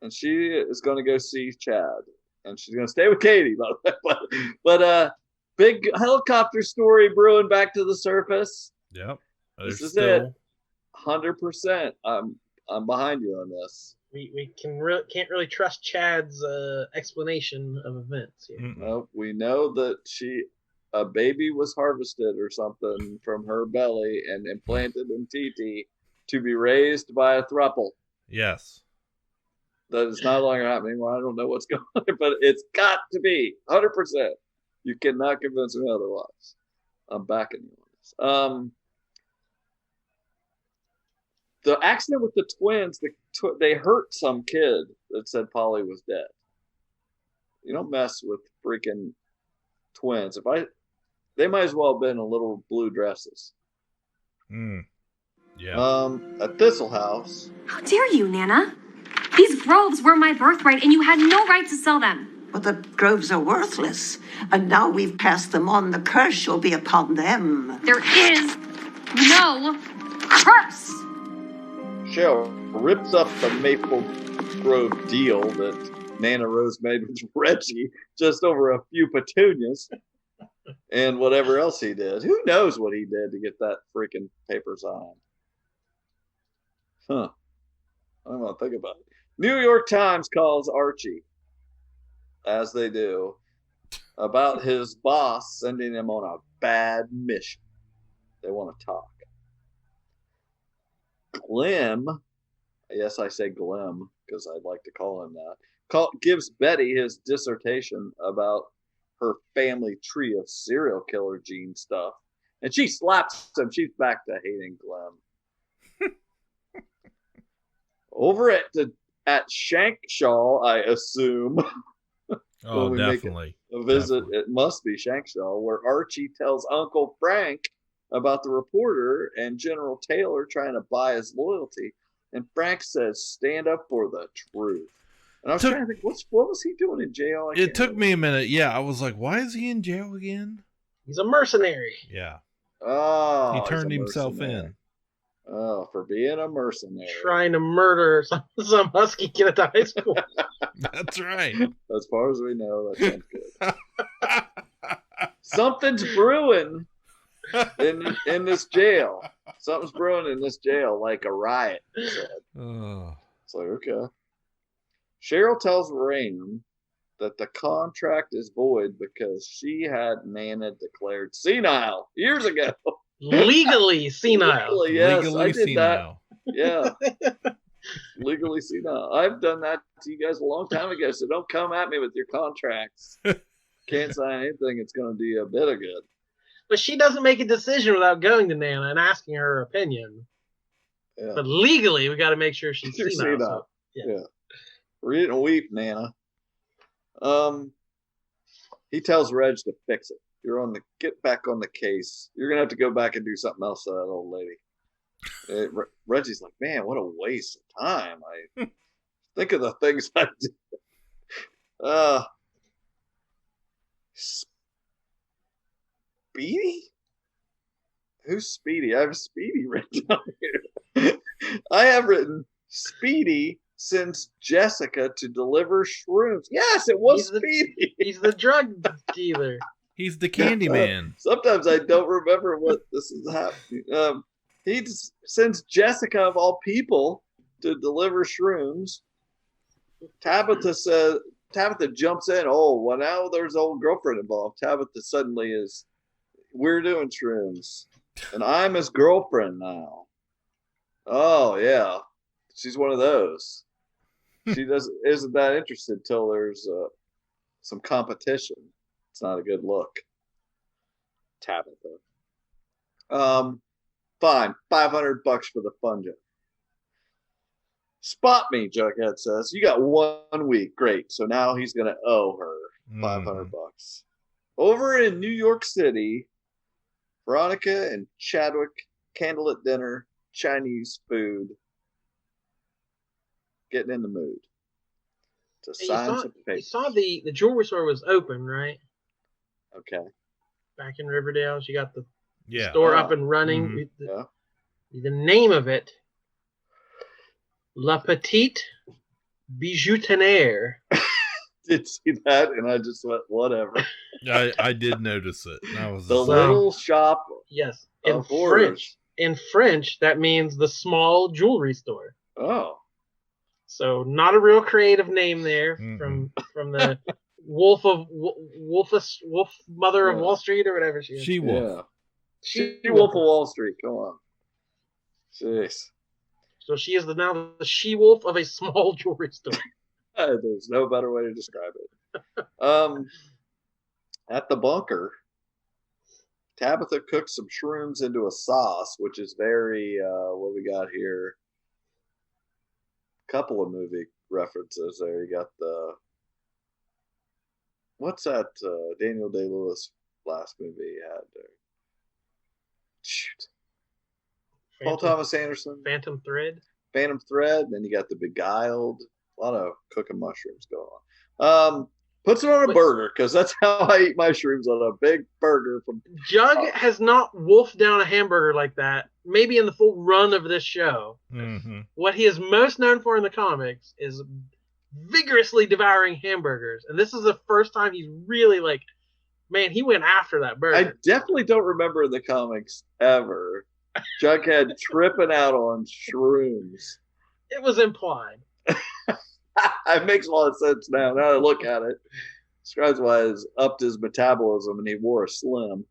And she is going to go see Chad. And she's going to stay with Katie, by the way. But big helicopter story brewing back to the surface. Yep. This is it. 100%. I'm behind you on this. We can't really trust Chad's explanation of events here. No, we know that a baby was harvested or something from her belly and implanted in TT to be raised by a throuple. Yes. That is no longer happening. Well, I don't know what's going on, but it's got to be 100%. You cannot convince me otherwise. I'm backing you on this. The accident with the twins, they hurt some kid that said Polly was dead. You don't mess with freaking twins. They might as well have been in little blue dresses. Yeah. A Thistle House. How dare you, Nana? These groves were my birthright, and you had no right to sell them. Well, the groves are worthless, and now we've passed them on. The curse will be upon them. There is no curse. Cheryl rips up the Maple Grove deal that Nana Rose made with Reggie just over a few petunias and whatever else he did. Who knows what he did to get that freaking paper signed? Huh. I don't want to think about it. New York Times calls Archie, as they do, about his boss sending him on a bad mission. They want to talk. Glim, yes, I say Glim because I'd like to call him that, gives Betty his dissertation about her family tree of serial killer gene stuff. And she slaps him. She's back to hating Glim. Over at Shankshaw, I assume. Oh, definitely. A visit, it must be Shankshaw, where Archie tells Uncle Frank about the reporter and General Taylor trying to buy his loyalty. And Frank says, stand up for the truth. And I was trying to think, what was he doing in jail? It took me a minute. Yeah, I was like, why is he in jail again? He's a mercenary. Yeah. Oh, he turned himself in. Oh, for being a mercenary. Trying to murder some husky kid at the high school. That's right. As far as we know, that sounds good. Something's brewing in this jail. Something's brewing in this jail, like a riot. He said. It's like, okay. Cheryl tells Raymond that the contract is void because she had Nana declared senile years ago. Legally senile. Legally, yes, Legally I did senile. that. Yeah. Legally senile. I've done that to you guys a long time ago, so don't come at me with your contracts. Can't sign anything. It's going to do you a bit of good. But she doesn't make a decision without going to Nana and asking her opinion. Yeah. But legally, we got to make sure she's senile. So, yeah. Read and weep, Nana. He tells Reg to fix it. Get back on the case. You're gonna have to go back and do something else to that old lady. Reggie's like, man, what a waste of time. I think of the things I did. Speedy? Who's Speedy? I have Speedy written down here. I have written Speedy sends Jessica to deliver shrooms. Yes, it was Speedy. He's the drug dealer. He's the candy man. Sometimes I don't remember what this is happening. He sends Jessica, of all people, to deliver shrooms. Tabitha jumps in. Oh, well, now there's old girlfriend involved. Tabitha suddenly is, we're doing shrooms. And I'm his girlfriend now. Oh, yeah. She's one of those. She isn't that interested till there's some competition. It's not a good look. Tabitha. Fine. $500 for the fun jump. Spot me, Jughead says. You got 1 week. Great. So now he's going to owe her $500. Over in New York City, Veronica and Chadwick, candlelit dinner, Chinese food. Getting in the mood. To sign some papers. You saw the jewelry store was open, right? Okay. Back in Riverdale. She got the store up and running. Mm-hmm. The name of it, La Petite Bijoutenaire. Did see that, and I just went, whatever. I did notice it. That was the little shop. Yes. In French, that means the small jewelry store. Oh. So not a real creative name there from the Wolf Mother of Wall Street or whatever she is. She-Wolf. Yeah. She-Wolf of Wall Street. Come on. Jeez. So she is now the she-wolf of a small jewelry store. There's no better way to describe it. At the bunker, Tabitha cooks some shrooms into a sauce, which is very, what we got here? Couple of movie references there. You got what's that Daniel Day-Lewis last movie he had there? Shoot. Paul Thomas Anderson. Phantom Thread. Then you got The Beguiled. A lot of cooking mushrooms going on. Puts it on a burger, because that's how I eat mushrooms, on a big burger. Jug has not wolfed down a hamburger like that, maybe in the full run of this show. Mm-hmm. What he is most known for in the comics is vigorously devouring hamburgers. And this is the first time he's really like, man, he went after that burger. I definitely don't remember in the comics ever Jughead tripping out on shrooms. It was implied. It makes a lot of sense now. Now I look at it. Describes why he's upped his metabolism and he wore a slim.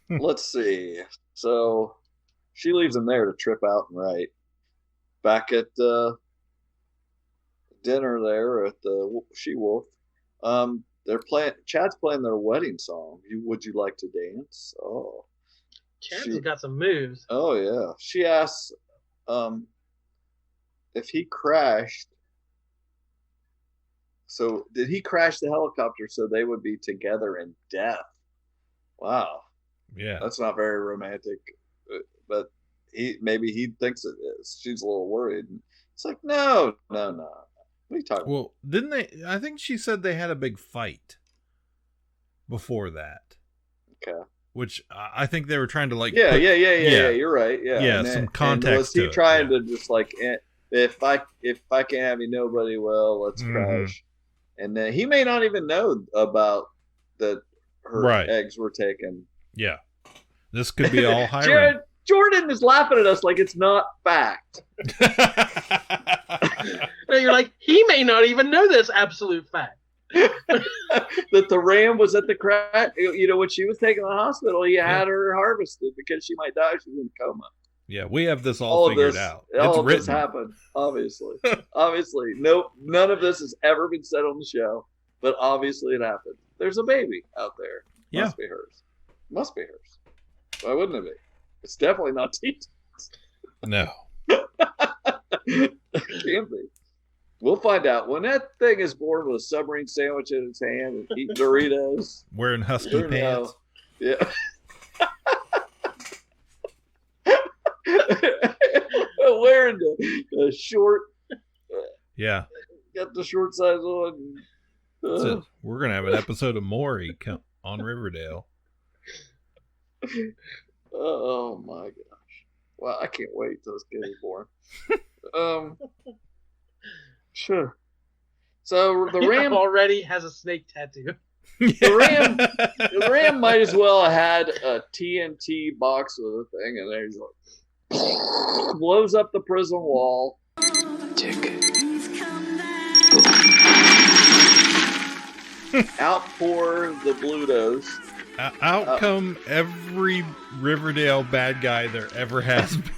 Let's see. So she leaves him there to trip out and write. Back at dinner there at the She-Wolf, they're playing. Chad's playing their wedding song. Would you like to dance? Oh, Chad's got some moves. Oh yeah. She asks, if he crashed. So did he crash the helicopter so they would be together in death? Wow. Yeah. That's not very romantic, but maybe he thinks it is. She's a little worried. It's like, no. What are you talking about? Well, didn't they? I think she said they had a big fight before that. Okay. Which I think they were trying to like. Yeah. You're right. Yeah. Yeah. And some context. Was he trying to just like, if I can't have you, nobody will. Let's crash. And then he may not even know about that her eggs were taken. Yeah. This could be all hiring. Jordan is laughing at us like it's not fact. No, you're like, he may not even know this absolute fact. That the ram was at the crash. You know, when she was taken to the hospital, he had her harvested because she might die. She was in a coma. Yeah, we have this all figured out. All of this happened, obviously. Obviously. Nope, none of this has ever been said on the show, but obviously it happened. There's a baby out there. Must be hers. Must be hers. Why wouldn't it be? It's definitely not Tita's. No. Can't be. We'll find out. When that thing is born with a submarine sandwich in its hand and eating Doritos. Wearing husky pants. Yeah. Wearing the short. Yeah. Got the short size on. That's it. We're going to have an episode of Maury on Riverdale. Oh my gosh. Well, I can't wait till this kid is born. Sure. So the ram already has a snake tattoo. The ram might as well have had a TNT box with a thing, and then he's like blows up the prison wall. Tick. Outpour the Blutos. Out come every Riverdale bad guy there ever has been.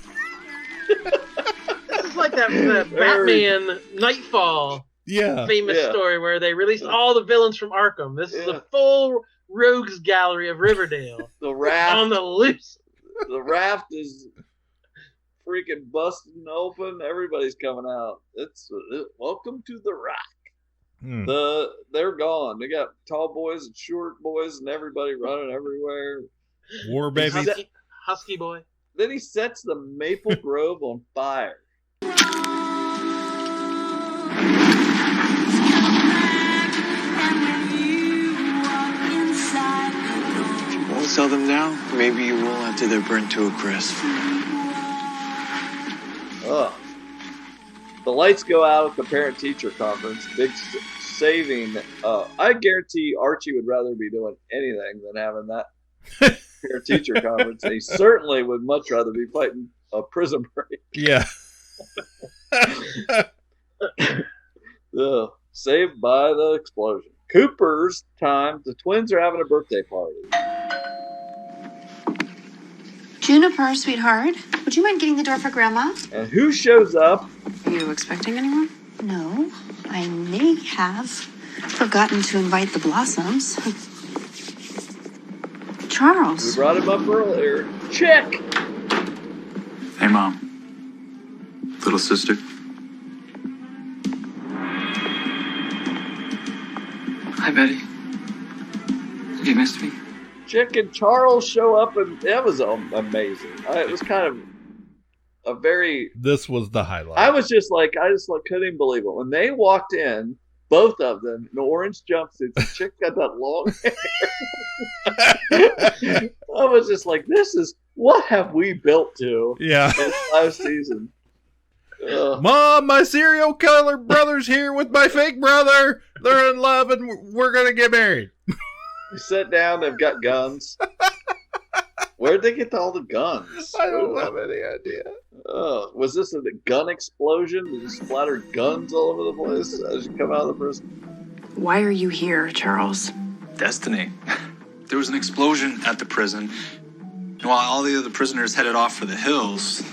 This is like that Batman Nightfall famous story where they released all the villains from Arkham. This is the full rogues gallery of Riverdale. The raft on the loose. The raft is freaking busting open. Everybody's coming out. It's welcome to the Rock. They're gone. They got tall boys and short boys and everybody running everywhere. War baby. Husky boy. Then he sets the Maple Grove on fire. If you won't sell them now, maybe you will after they're burnt to a crisp. The lights go out at the parent-teacher conference. Big saving. I guarantee Archie would rather be doing anything than having that parent-teacher conference. He certainly would much rather be fighting a prison break. Yeah. Saved by the explosion. Cooper's time. The twins are having a birthday party. Juniper, sweetheart, would you mind getting the door for Grandma? And who shows up? Are you expecting anyone? No, I may have forgotten to invite the Blossoms. Charles. We brought him up earlier. Check. Hey, Mom. Little sister. Hi, Betty. You missed me? Chick and Charles show up, and that was amazing. It was kind of a very... This was the highlight. I just couldn't even believe it. When they walked in, both of them in orange jumpsuits, the chick got that long hair. I was just like, what have we built to in 5 seasons? Mom, my serial killer brother's here with my fake brother. They're in love and we're going to get married. We sit down, they've got guns. Where'd they get all the guns? I don't have any idea. Was this a gun explosion? Did you splatter guns all over the place as you come out of the prison? Why are you here, Charles? Destiny. There was an explosion at the prison. While all the other prisoners headed off for the hills,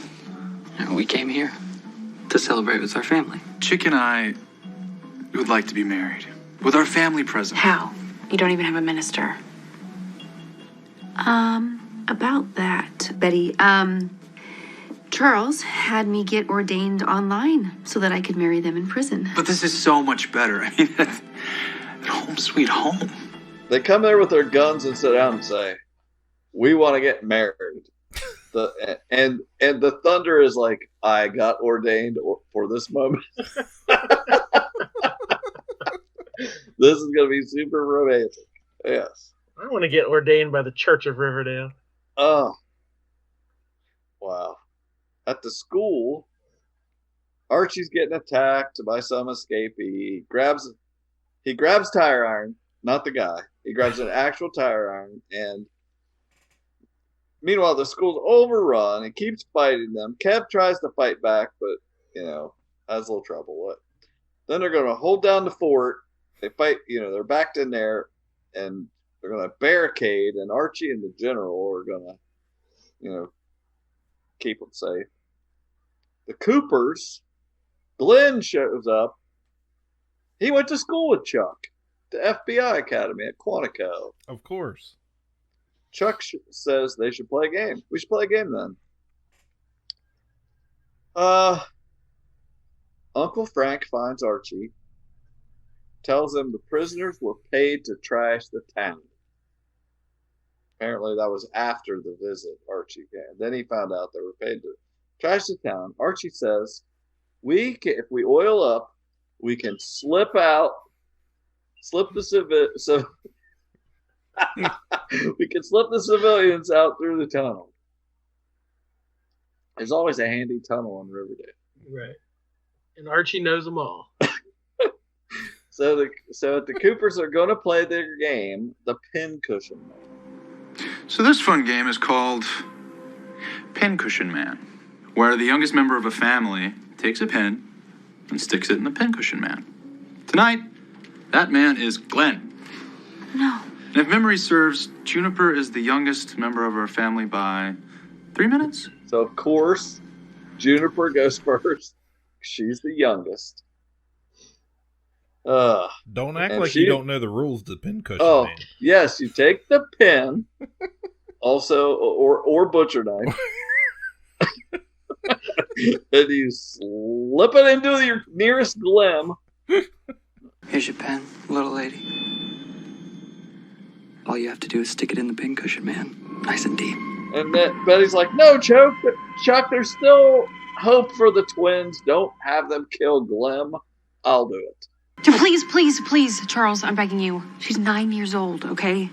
we came here to celebrate with our family. Chick and I would like to be married with our family present. How? You don't even have a minister. About that, Betty, Charles had me get ordained online so that I could marry them in prison. But this is so much better. I mean, at home sweet home. They come there with their guns and sit down and say, "We want to get married." And the thunder is like, "I got ordained for this moment." This is going to be super romantic. Yes. I want to get ordained by the Church of Riverdale. Oh. Wow. At the school, Archie's getting attacked by some escapee. He grabs tire iron, not the guy. He grabs an actual tire iron, and meanwhile the school's overrun. He keeps fighting them. Kev tries to fight back, but has a little trouble. Then they're going to hold down the fort. They fight. They're backed in there, and they're going to barricade. And Archie and the general are going to, keep them safe. The Coopers, Glenn shows up. He went to school with Chuck, the FBI Academy at Quantico. Of course. Chuck says they should play a game. We should play a game then. Uncle Frank finds Archie, tells him the prisoners were paid to trash the town. Apparently that was after the visit Archie came. Then he found out they were paid to trash the town. Archie says, if we oil up, we can slip the we can slip the civilians out through the tunnel. There's always a handy tunnel in Riverdale. Right. And Archie knows them all. So the Coopers are going to play their game, the Pincushion Man. So this fun game is called Pincushion Man, where the youngest member of a family takes a pin and sticks it in the Pincushion Man. Tonight, that man is Glenn. No. And if memory serves, Juniper is the youngest member of our family by 3 minutes. So, of course, Juniper goes first. She's the youngest. Don't act like you don't know the rules to Pincushion Man. Yes, you take the pin, also, or butcher knife, and you slip it into your nearest glim. Here's your pen, little lady. All you have to do is stick it in the Pincushion Man, nice and deep. And then Betty's like, "No, Chuck, there's still hope for the twins. Don't have them kill Glim. I'll do it." Please, please, please, Charles, I'm begging you. She's 9 years old, okay?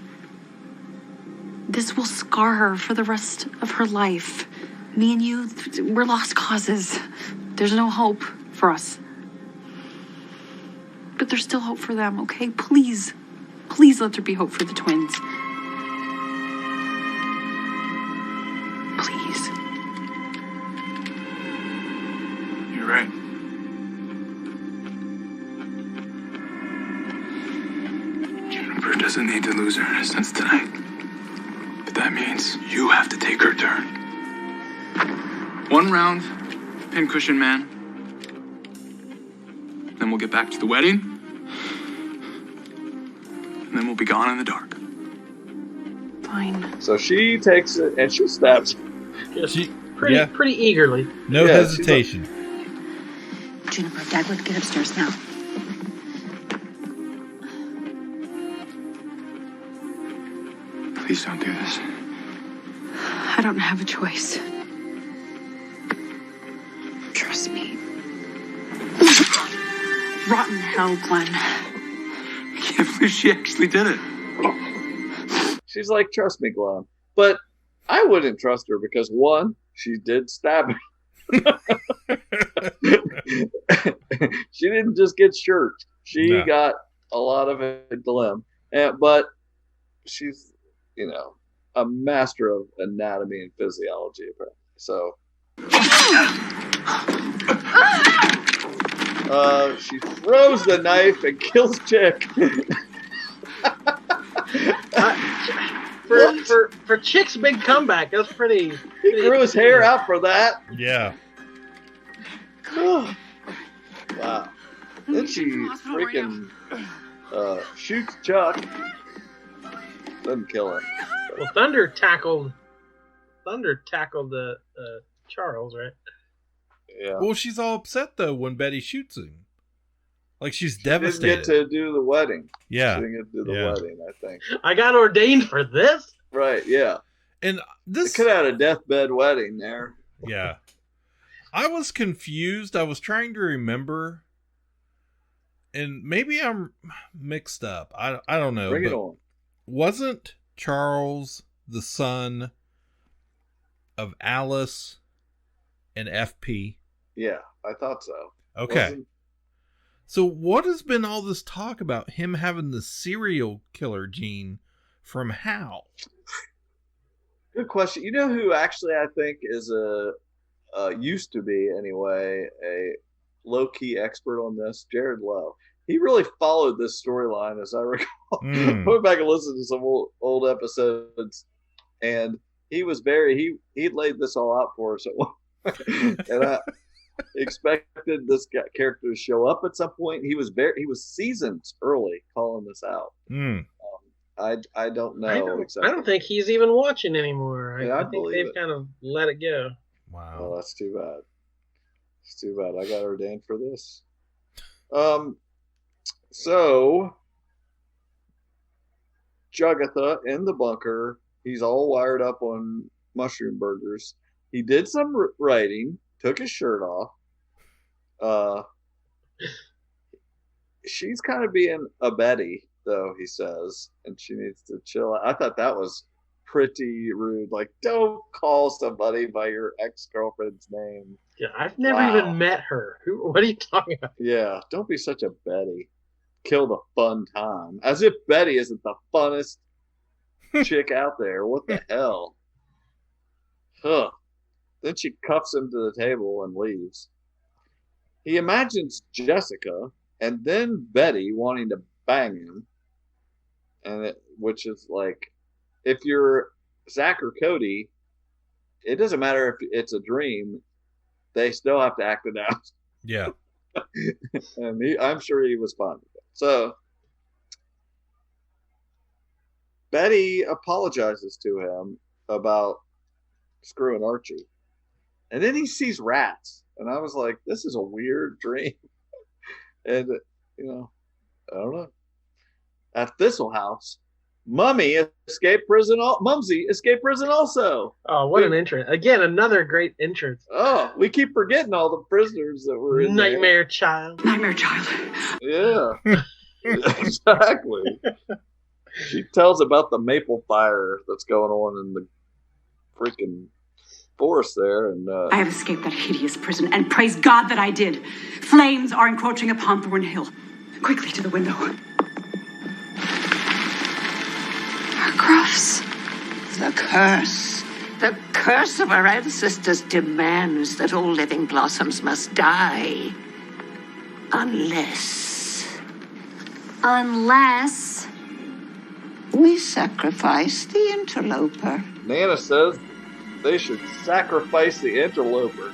This will scar her for the rest of her life. Me and you, we're lost causes. There's no hope for us. But there's still hope for them, okay? Please, please let there be hope for the twins. Please. You're right. Juniper doesn't need to lose her innocence tonight. But that means you have to take her turn. 1 round, Pincushion Man. Then we'll get back to the wedding. And then we'll be gone in the dark. Fine. So she takes it and she stabs. Pretty eagerly. No hesitation. Juniper, Dagwood, get upstairs now. Please don't do this. I don't have a choice. Trust me. Rotten hell, Glenn. I can't believe she actually did it. She's like, trust me, Glenn. But I wouldn't trust her because, one, she did stab him. She didn't just get shirt. She got a lot of it, Glenn. But she's, a master of anatomy and physiology, apparently. So she throws the knife and kills Chick. For Chick's big comeback, that's pretty. He grew his hair out for that. Yeah. Wow. Then she freaking shoots Chuck. Doesn't kill him. Well, Thunder tackled Charles, right? Yeah. Well, she's all upset though when Betty shoots him. Like she's devastated. She didn't get to do the wedding. Yeah. She didn't get to do the wedding, I think. I got ordained for this? Right, yeah. And this could have had a deathbed wedding there. Yeah. I was confused. I was trying to remember. And maybe I'm mixed up. I don't know. Bring it on. Wasn't Charles the son of Alice and FP? Yeah, I thought so. Okay. So what has been all this talk about him having the serial killer gene from Hal? Good question. You know who actually I think is used to be anyway, a low-key expert on this? Jared Lowe. He really followed this storyline, as I recall. I went back and listened to some old episodes, and he was he laid this all out for us. And I expected this character to show up at some point. He was seasons early calling this out. I don't know. I don't think he's even watching anymore. I think they've kind of let it go. Wow. Well, that's too bad. It's too bad. I got ordained for this. So Jugatha in the bunker. He's all wired up on mushroom burgers. He did some writing, took his shirt off. She's kind of being a Betty, though, he says, and she needs to chill. I thought that was pretty rude. Like, don't call somebody by your ex-girlfriend's name. Yeah, I've never even met her. What are you talking about? Yeah, don't be such a Betty. Kill the fun time. As if Betty isn't the funnest chick out there. What the hell? Huh. Then she cuffs him to the table and leaves. He imagines Jessica and then Betty wanting to bang him. Which is like, if you're Zach or Cody, it doesn't matter if it's a dream. They still have to act it out. Yeah. And I'm sure he was fine with it. So Betty apologizes to him about screwing Archie. And then he sees rats. And I was like, this is a weird dream. And, I don't know. At Thistle House, Mumsy escaped prison also. Oh, what an entrance. Again, another great entrance. Oh, we keep forgetting all the prisoners that were in Nightmare Child. Nightmare Child. Yeah, exactly. She tells about the maple fire that's going on in the freaking forest there. And I have escaped that hideous prison, and praise God that I did. Flames are encroaching upon Thornhill. Quickly to the window. Gross. The curse of our ancestors demands that all living blossoms must die. Unless we sacrifice the interloper. Nana says they should sacrifice the interloper.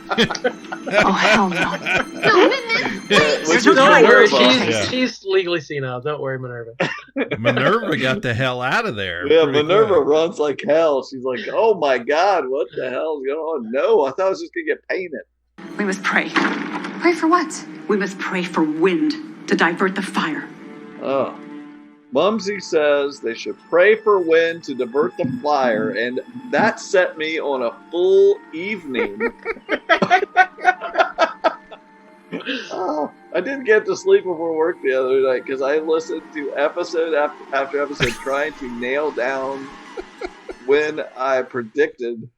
Oh, hell no. Don't worry, she's legally senile. Don't worry, Minerva. Minerva got the hell out of there. Yeah, Minerva runs like hell. She's like, oh my God, what the hell is going on? No, I thought I was just going to get painted. We must pray. Pray for what? We must pray for wind to divert the fire. Oh. Mumsy says they should pray for wind to divert the flyer, and that set me on a full evening. I didn't get to sleep before work the other night because I listened to episode after episode trying to nail down when I predicted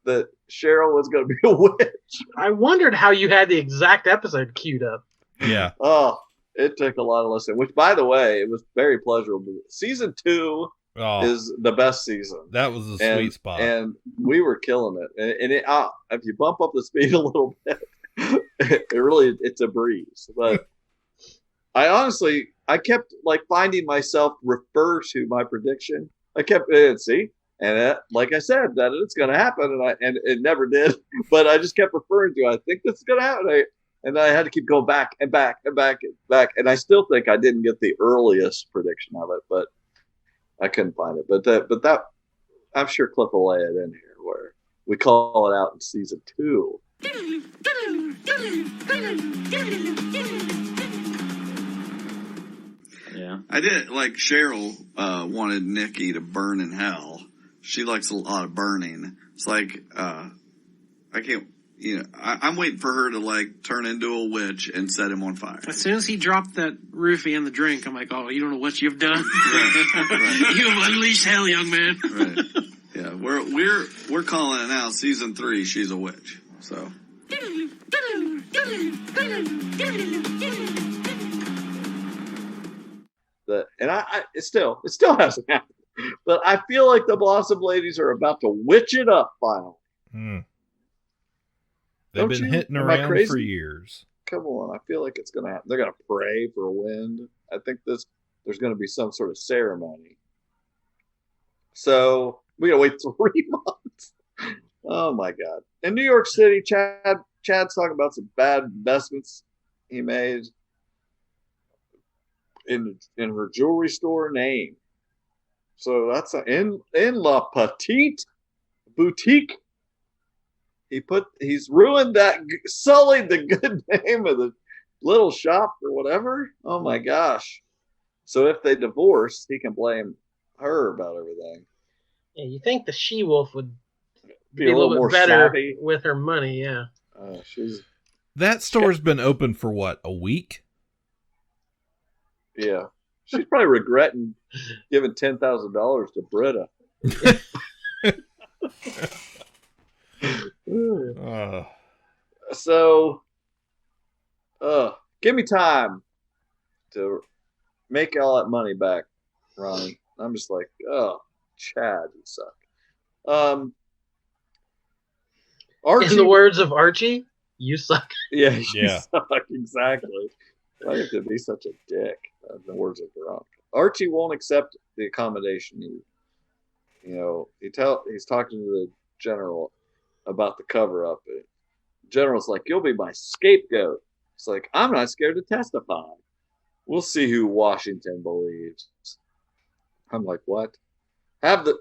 that Cheryl was going to be a witch. I wondered how you had the exact episode queued up. Yeah. Oh, it took a lot of listening, which, by the way, it was very pleasurable. Season 2 is the best season. That was a sweet spot. And we were killing it. And if you bump up the speed a little bit, it's a breeze. But I kept like finding myself refer to my prediction. I kept see, and like I said, that it's going to happen, and it never did. But I just kept referring to. I think this is going to happen, and I had to keep going back and back and back and back. And I still think I didn't get the earliest prediction of it, but I couldn't find it. But that I'm sure Cliff will lay it in here where we call it out in season 2. Yeah, I did. Like Cheryl wanted Nikki to burn in hell. She likes a lot of burning. It's like I can't. I'm waiting for her to like turn into a witch and set him on fire. As soon as he dropped that roofie in the drink, I'm like, oh, you don't know what you've done. Right. You've unleashed hell, young man. Right. Yeah, we're calling it now. Season 3, she's a witch. So. It still hasn't happened. But I feel like the Blossom Ladies are about to witch it up finally. They've been hitting around for years. Come on, I feel like it's going to happen. They're going to pray for a wind. I think there's going to be some sort of ceremony. So we got to wait 3 months. Oh my God! In New York City, Chad's talking about some bad investments he made in her jewelry store name. So that's in La Petite Boutique. He's ruined that, sullied the good name of the little shop or whatever. Oh my gosh! So if they divorce, he can blame her about everything. Yeah, you think the she-wolf would be a little bit more better savvy with her money? Yeah. That store's been open for what, a week? Yeah. She's probably regretting giving $10,000 to Britta. So, give me time to make all that money back, Ronnie. I'm just like, oh, Chad, you suck. Archie, in the words of Archie, you suck. Yeah, you suck. Exactly. I have to be such a dick. In the words of Gronk. Archie won't accept the accommodation. He's talking to the general about the cover-up. The general's like, you'll be my scapegoat. It's like, I'm not scared to testify. We'll see who Washington believes. I'm like, what?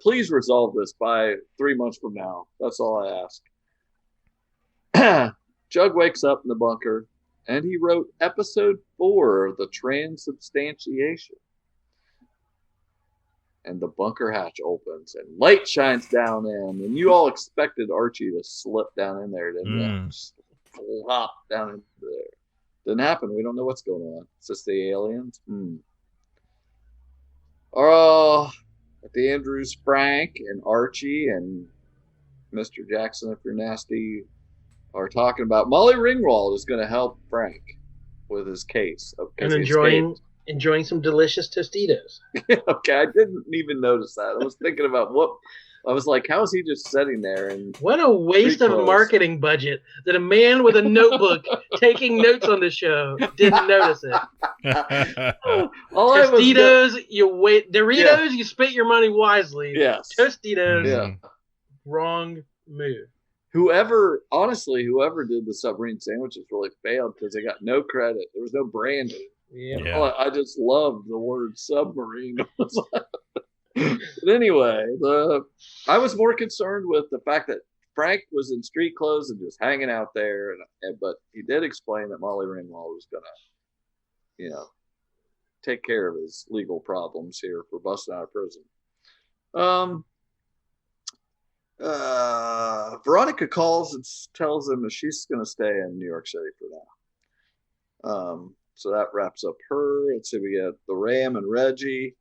Please resolve this by 3 months from now. That's all I ask. Jug wakes up in the bunker, and he wrote episode 4 of the Transubstantiation. And the bunker hatch opens, and light shines down in, and you all expected Archie to slip down in there, didn't you? Just flop down into there. Didn't happen. We don't know what's going on. Is this the aliens? At the Andrews, Frank and Archie and Mr. Jackson, if you're nasty, are talking about Molly Ringwald is going to help Frank with his case. And enjoying some delicious Tostitos. Okay, I didn't even notice that. I was thinking about I was like, how is he just sitting there? And what a waste of a marketing budget that a man with a notebook taking notes on the show didn't notice it. Tostitos, you wait. Doritos, you spent your money wisely. Yes. Tostitos, wrong move. Whoever did the submarine sandwiches really failed because they got no credit. There was no branding. Yeah. I just loved the word submarine. But anyway, I was more concerned with the fact that Frank was in street clothes and just hanging out there. But he did explain that Molly Ringwald was going to, take care of his legal problems here for busting out of prison. Veronica calls and tells him that she's going to stay in New York City for now. So that wraps up her. And so we get the Ram and Reggie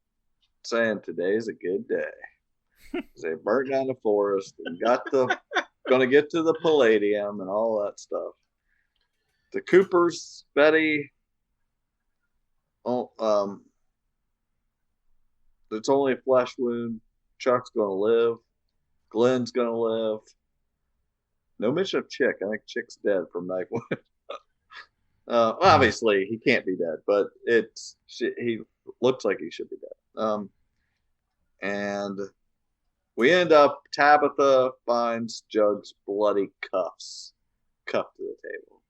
saying today's a good day. They burnt down the forest and going to get to the Palladium and all that stuff. The Coopers, Betty, it's only a flesh wound. Chuck's going to live. Glenn's going to live. No mention of Chick. I think Chick's dead from night one. Obviously, he can't be dead, but he looks like he should be dead. And we end up, Tabitha finds Jug's bloody cuffed to the table.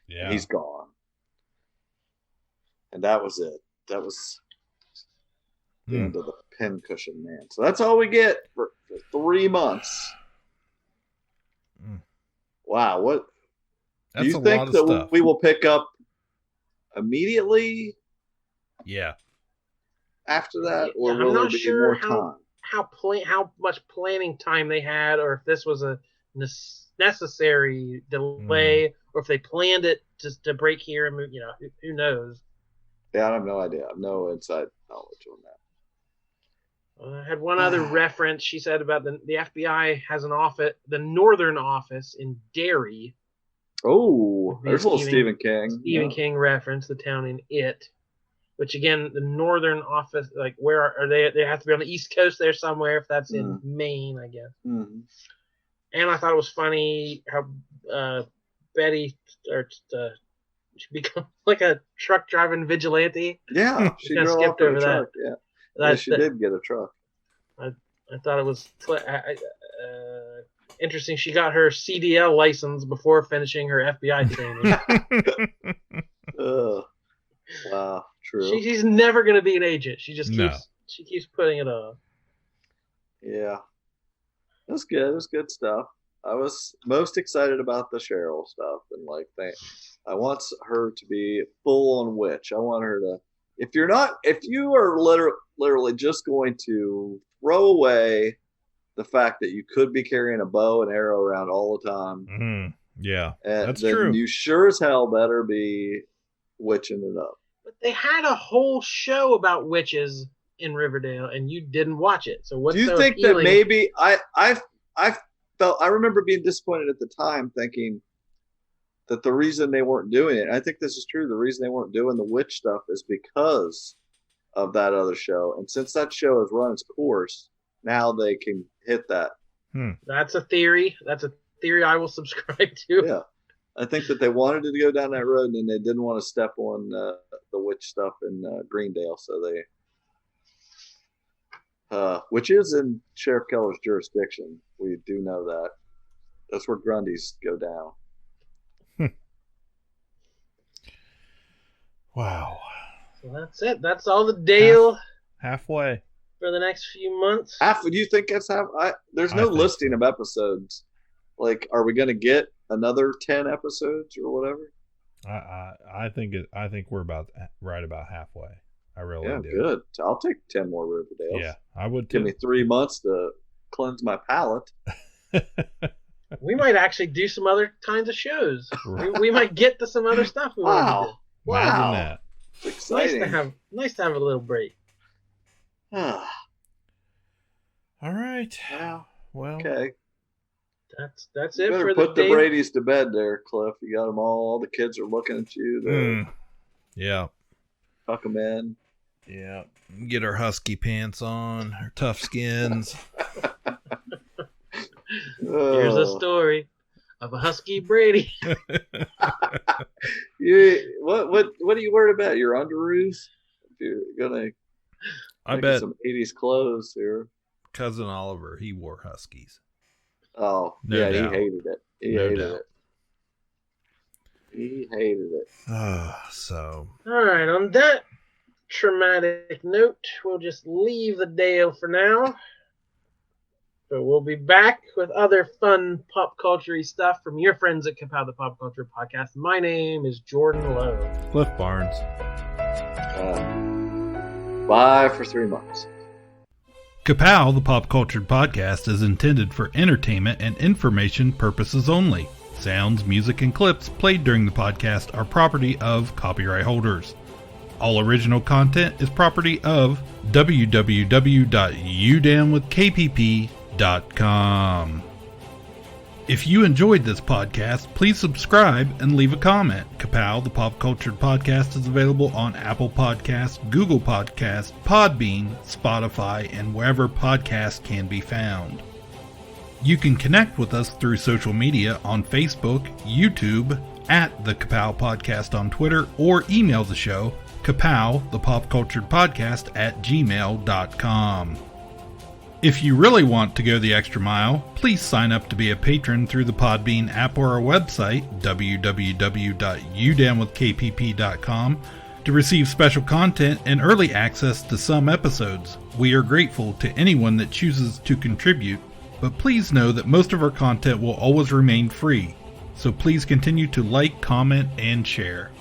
Yeah. And he's gone. And that was it. That was the end of the Pincushion Man. So that's all we get for 3 months. Wow. What that's do you a think lot of that stuff. we will pick up immediately? Yeah. After that, or I'm will there not be sure more time? how much planning time they had, or if this was a necessary delay, or if they planned it just to break here and move. Who knows? Yeah, I have no idea. I have no inside knowledge on that. I had one other reference. She said about the FBI has an office, the northern office in Derry. Oh, there's a little Stephen King. Stephen King reference, the town in It. Which again, the northern office, like where are they? They have to be on the East Coast there somewhere. If that's in Maine, I guess. Mm-hmm. And I thought it was funny how Betty starts to become like a truck driving vigilante. Yeah, she kind of drove skipped off over a that. truck. Yeah, she did get a truck. I thought it was interesting. She got her CDL license before finishing her FBI training. Wow, true. She's never going to be an agent. She just keeps putting it off. Yeah, it was good. It was good stuff. I was most excited about the Cheryl stuff, and I want her to be full on witch. I want her to. If you are literally just going to throw away the fact that you could be carrying a bow and arrow around all the time, yeah, that's true. Then you sure as hell better be witching it up. But they had a whole show about witches in Riverdale, and you didn't watch it. So what's do you think appealing? that maybe I remember being disappointed at the time, thinking that the reason they weren't doing it, I think this is true, the reason they weren't doing the witch stuff is because of that other show. And since that show has run its course, now they can hit that. That's a theory. That's a theory I will subscribe to. Yeah. I think that they wanted to go down that road, and then they didn't want to step on the witch stuff in Greendale. So they, which is in Sheriff Keller's jurisdiction. We do know that. That's where Grundy's go down. Wow. So that's it. That's all the Dale halfway for the next few months. Do you think that's half? There's no listing of episodes. Like, are we going to get another 10 episodes or whatever? I think we're right about halfway. I really do. Good. I'll take 10 more Riverdales. Yeah, I would too. Give me 3 months to cleanse my palate. We might actually do some other kinds of shows. We might get to some other stuff. Wow. Imagine that. It's exciting. Nice to have a little break. All right. Well. Okay. That's You it better for put the the Bradys to bed there, Cliff. You got them all. The kids are looking at you. Yeah. Tuck them in. Yeah. Get our husky pants on, our tough skins. Here's a story of a husky Brady. What are you worried about? Your underoos? If you're gonna, I bet some 80s clothes here. Cousin Oliver, he wore huskies. Oh, No yeah, doubt. he hated it. He hated it. So. All right, on that traumatic note, we'll just leave the Dale for now. But we'll be back with other fun pop culture-y stuff from your friends at Ka-Pow, the Pop Culture Podcast. My name is Jordan Lowe. Cliff Barnes. Bye for 3 months. Ka-Pow, the Pop Cultured Podcast, is intended for entertainment and information purposes only. Sounds, music, and clips played during the podcast are property of copyright holders. All original content is property of www.udownwithkpp.com. If you enjoyed this podcast, please subscribe and leave a comment. Ka-Pow, the Pop Cultured Podcast, is available on Apple Podcasts, Google Podcasts, Podbean, Spotify, and wherever podcasts can be found. You can connect with us through social media on Facebook, YouTube, at the Ka-Pow Podcast on Twitter, or email the show, Ka-Pow, the Pop Cultured Podcast, at gmail.com. If you really want to go the extra mile, please sign up to be a patron through the Podbean app or our website, www.udownwithkpp.com, to receive special content and early access to some episodes. We are grateful to anyone that chooses to contribute, but please know that most of our content will always remain free, so please continue to like, comment, and share.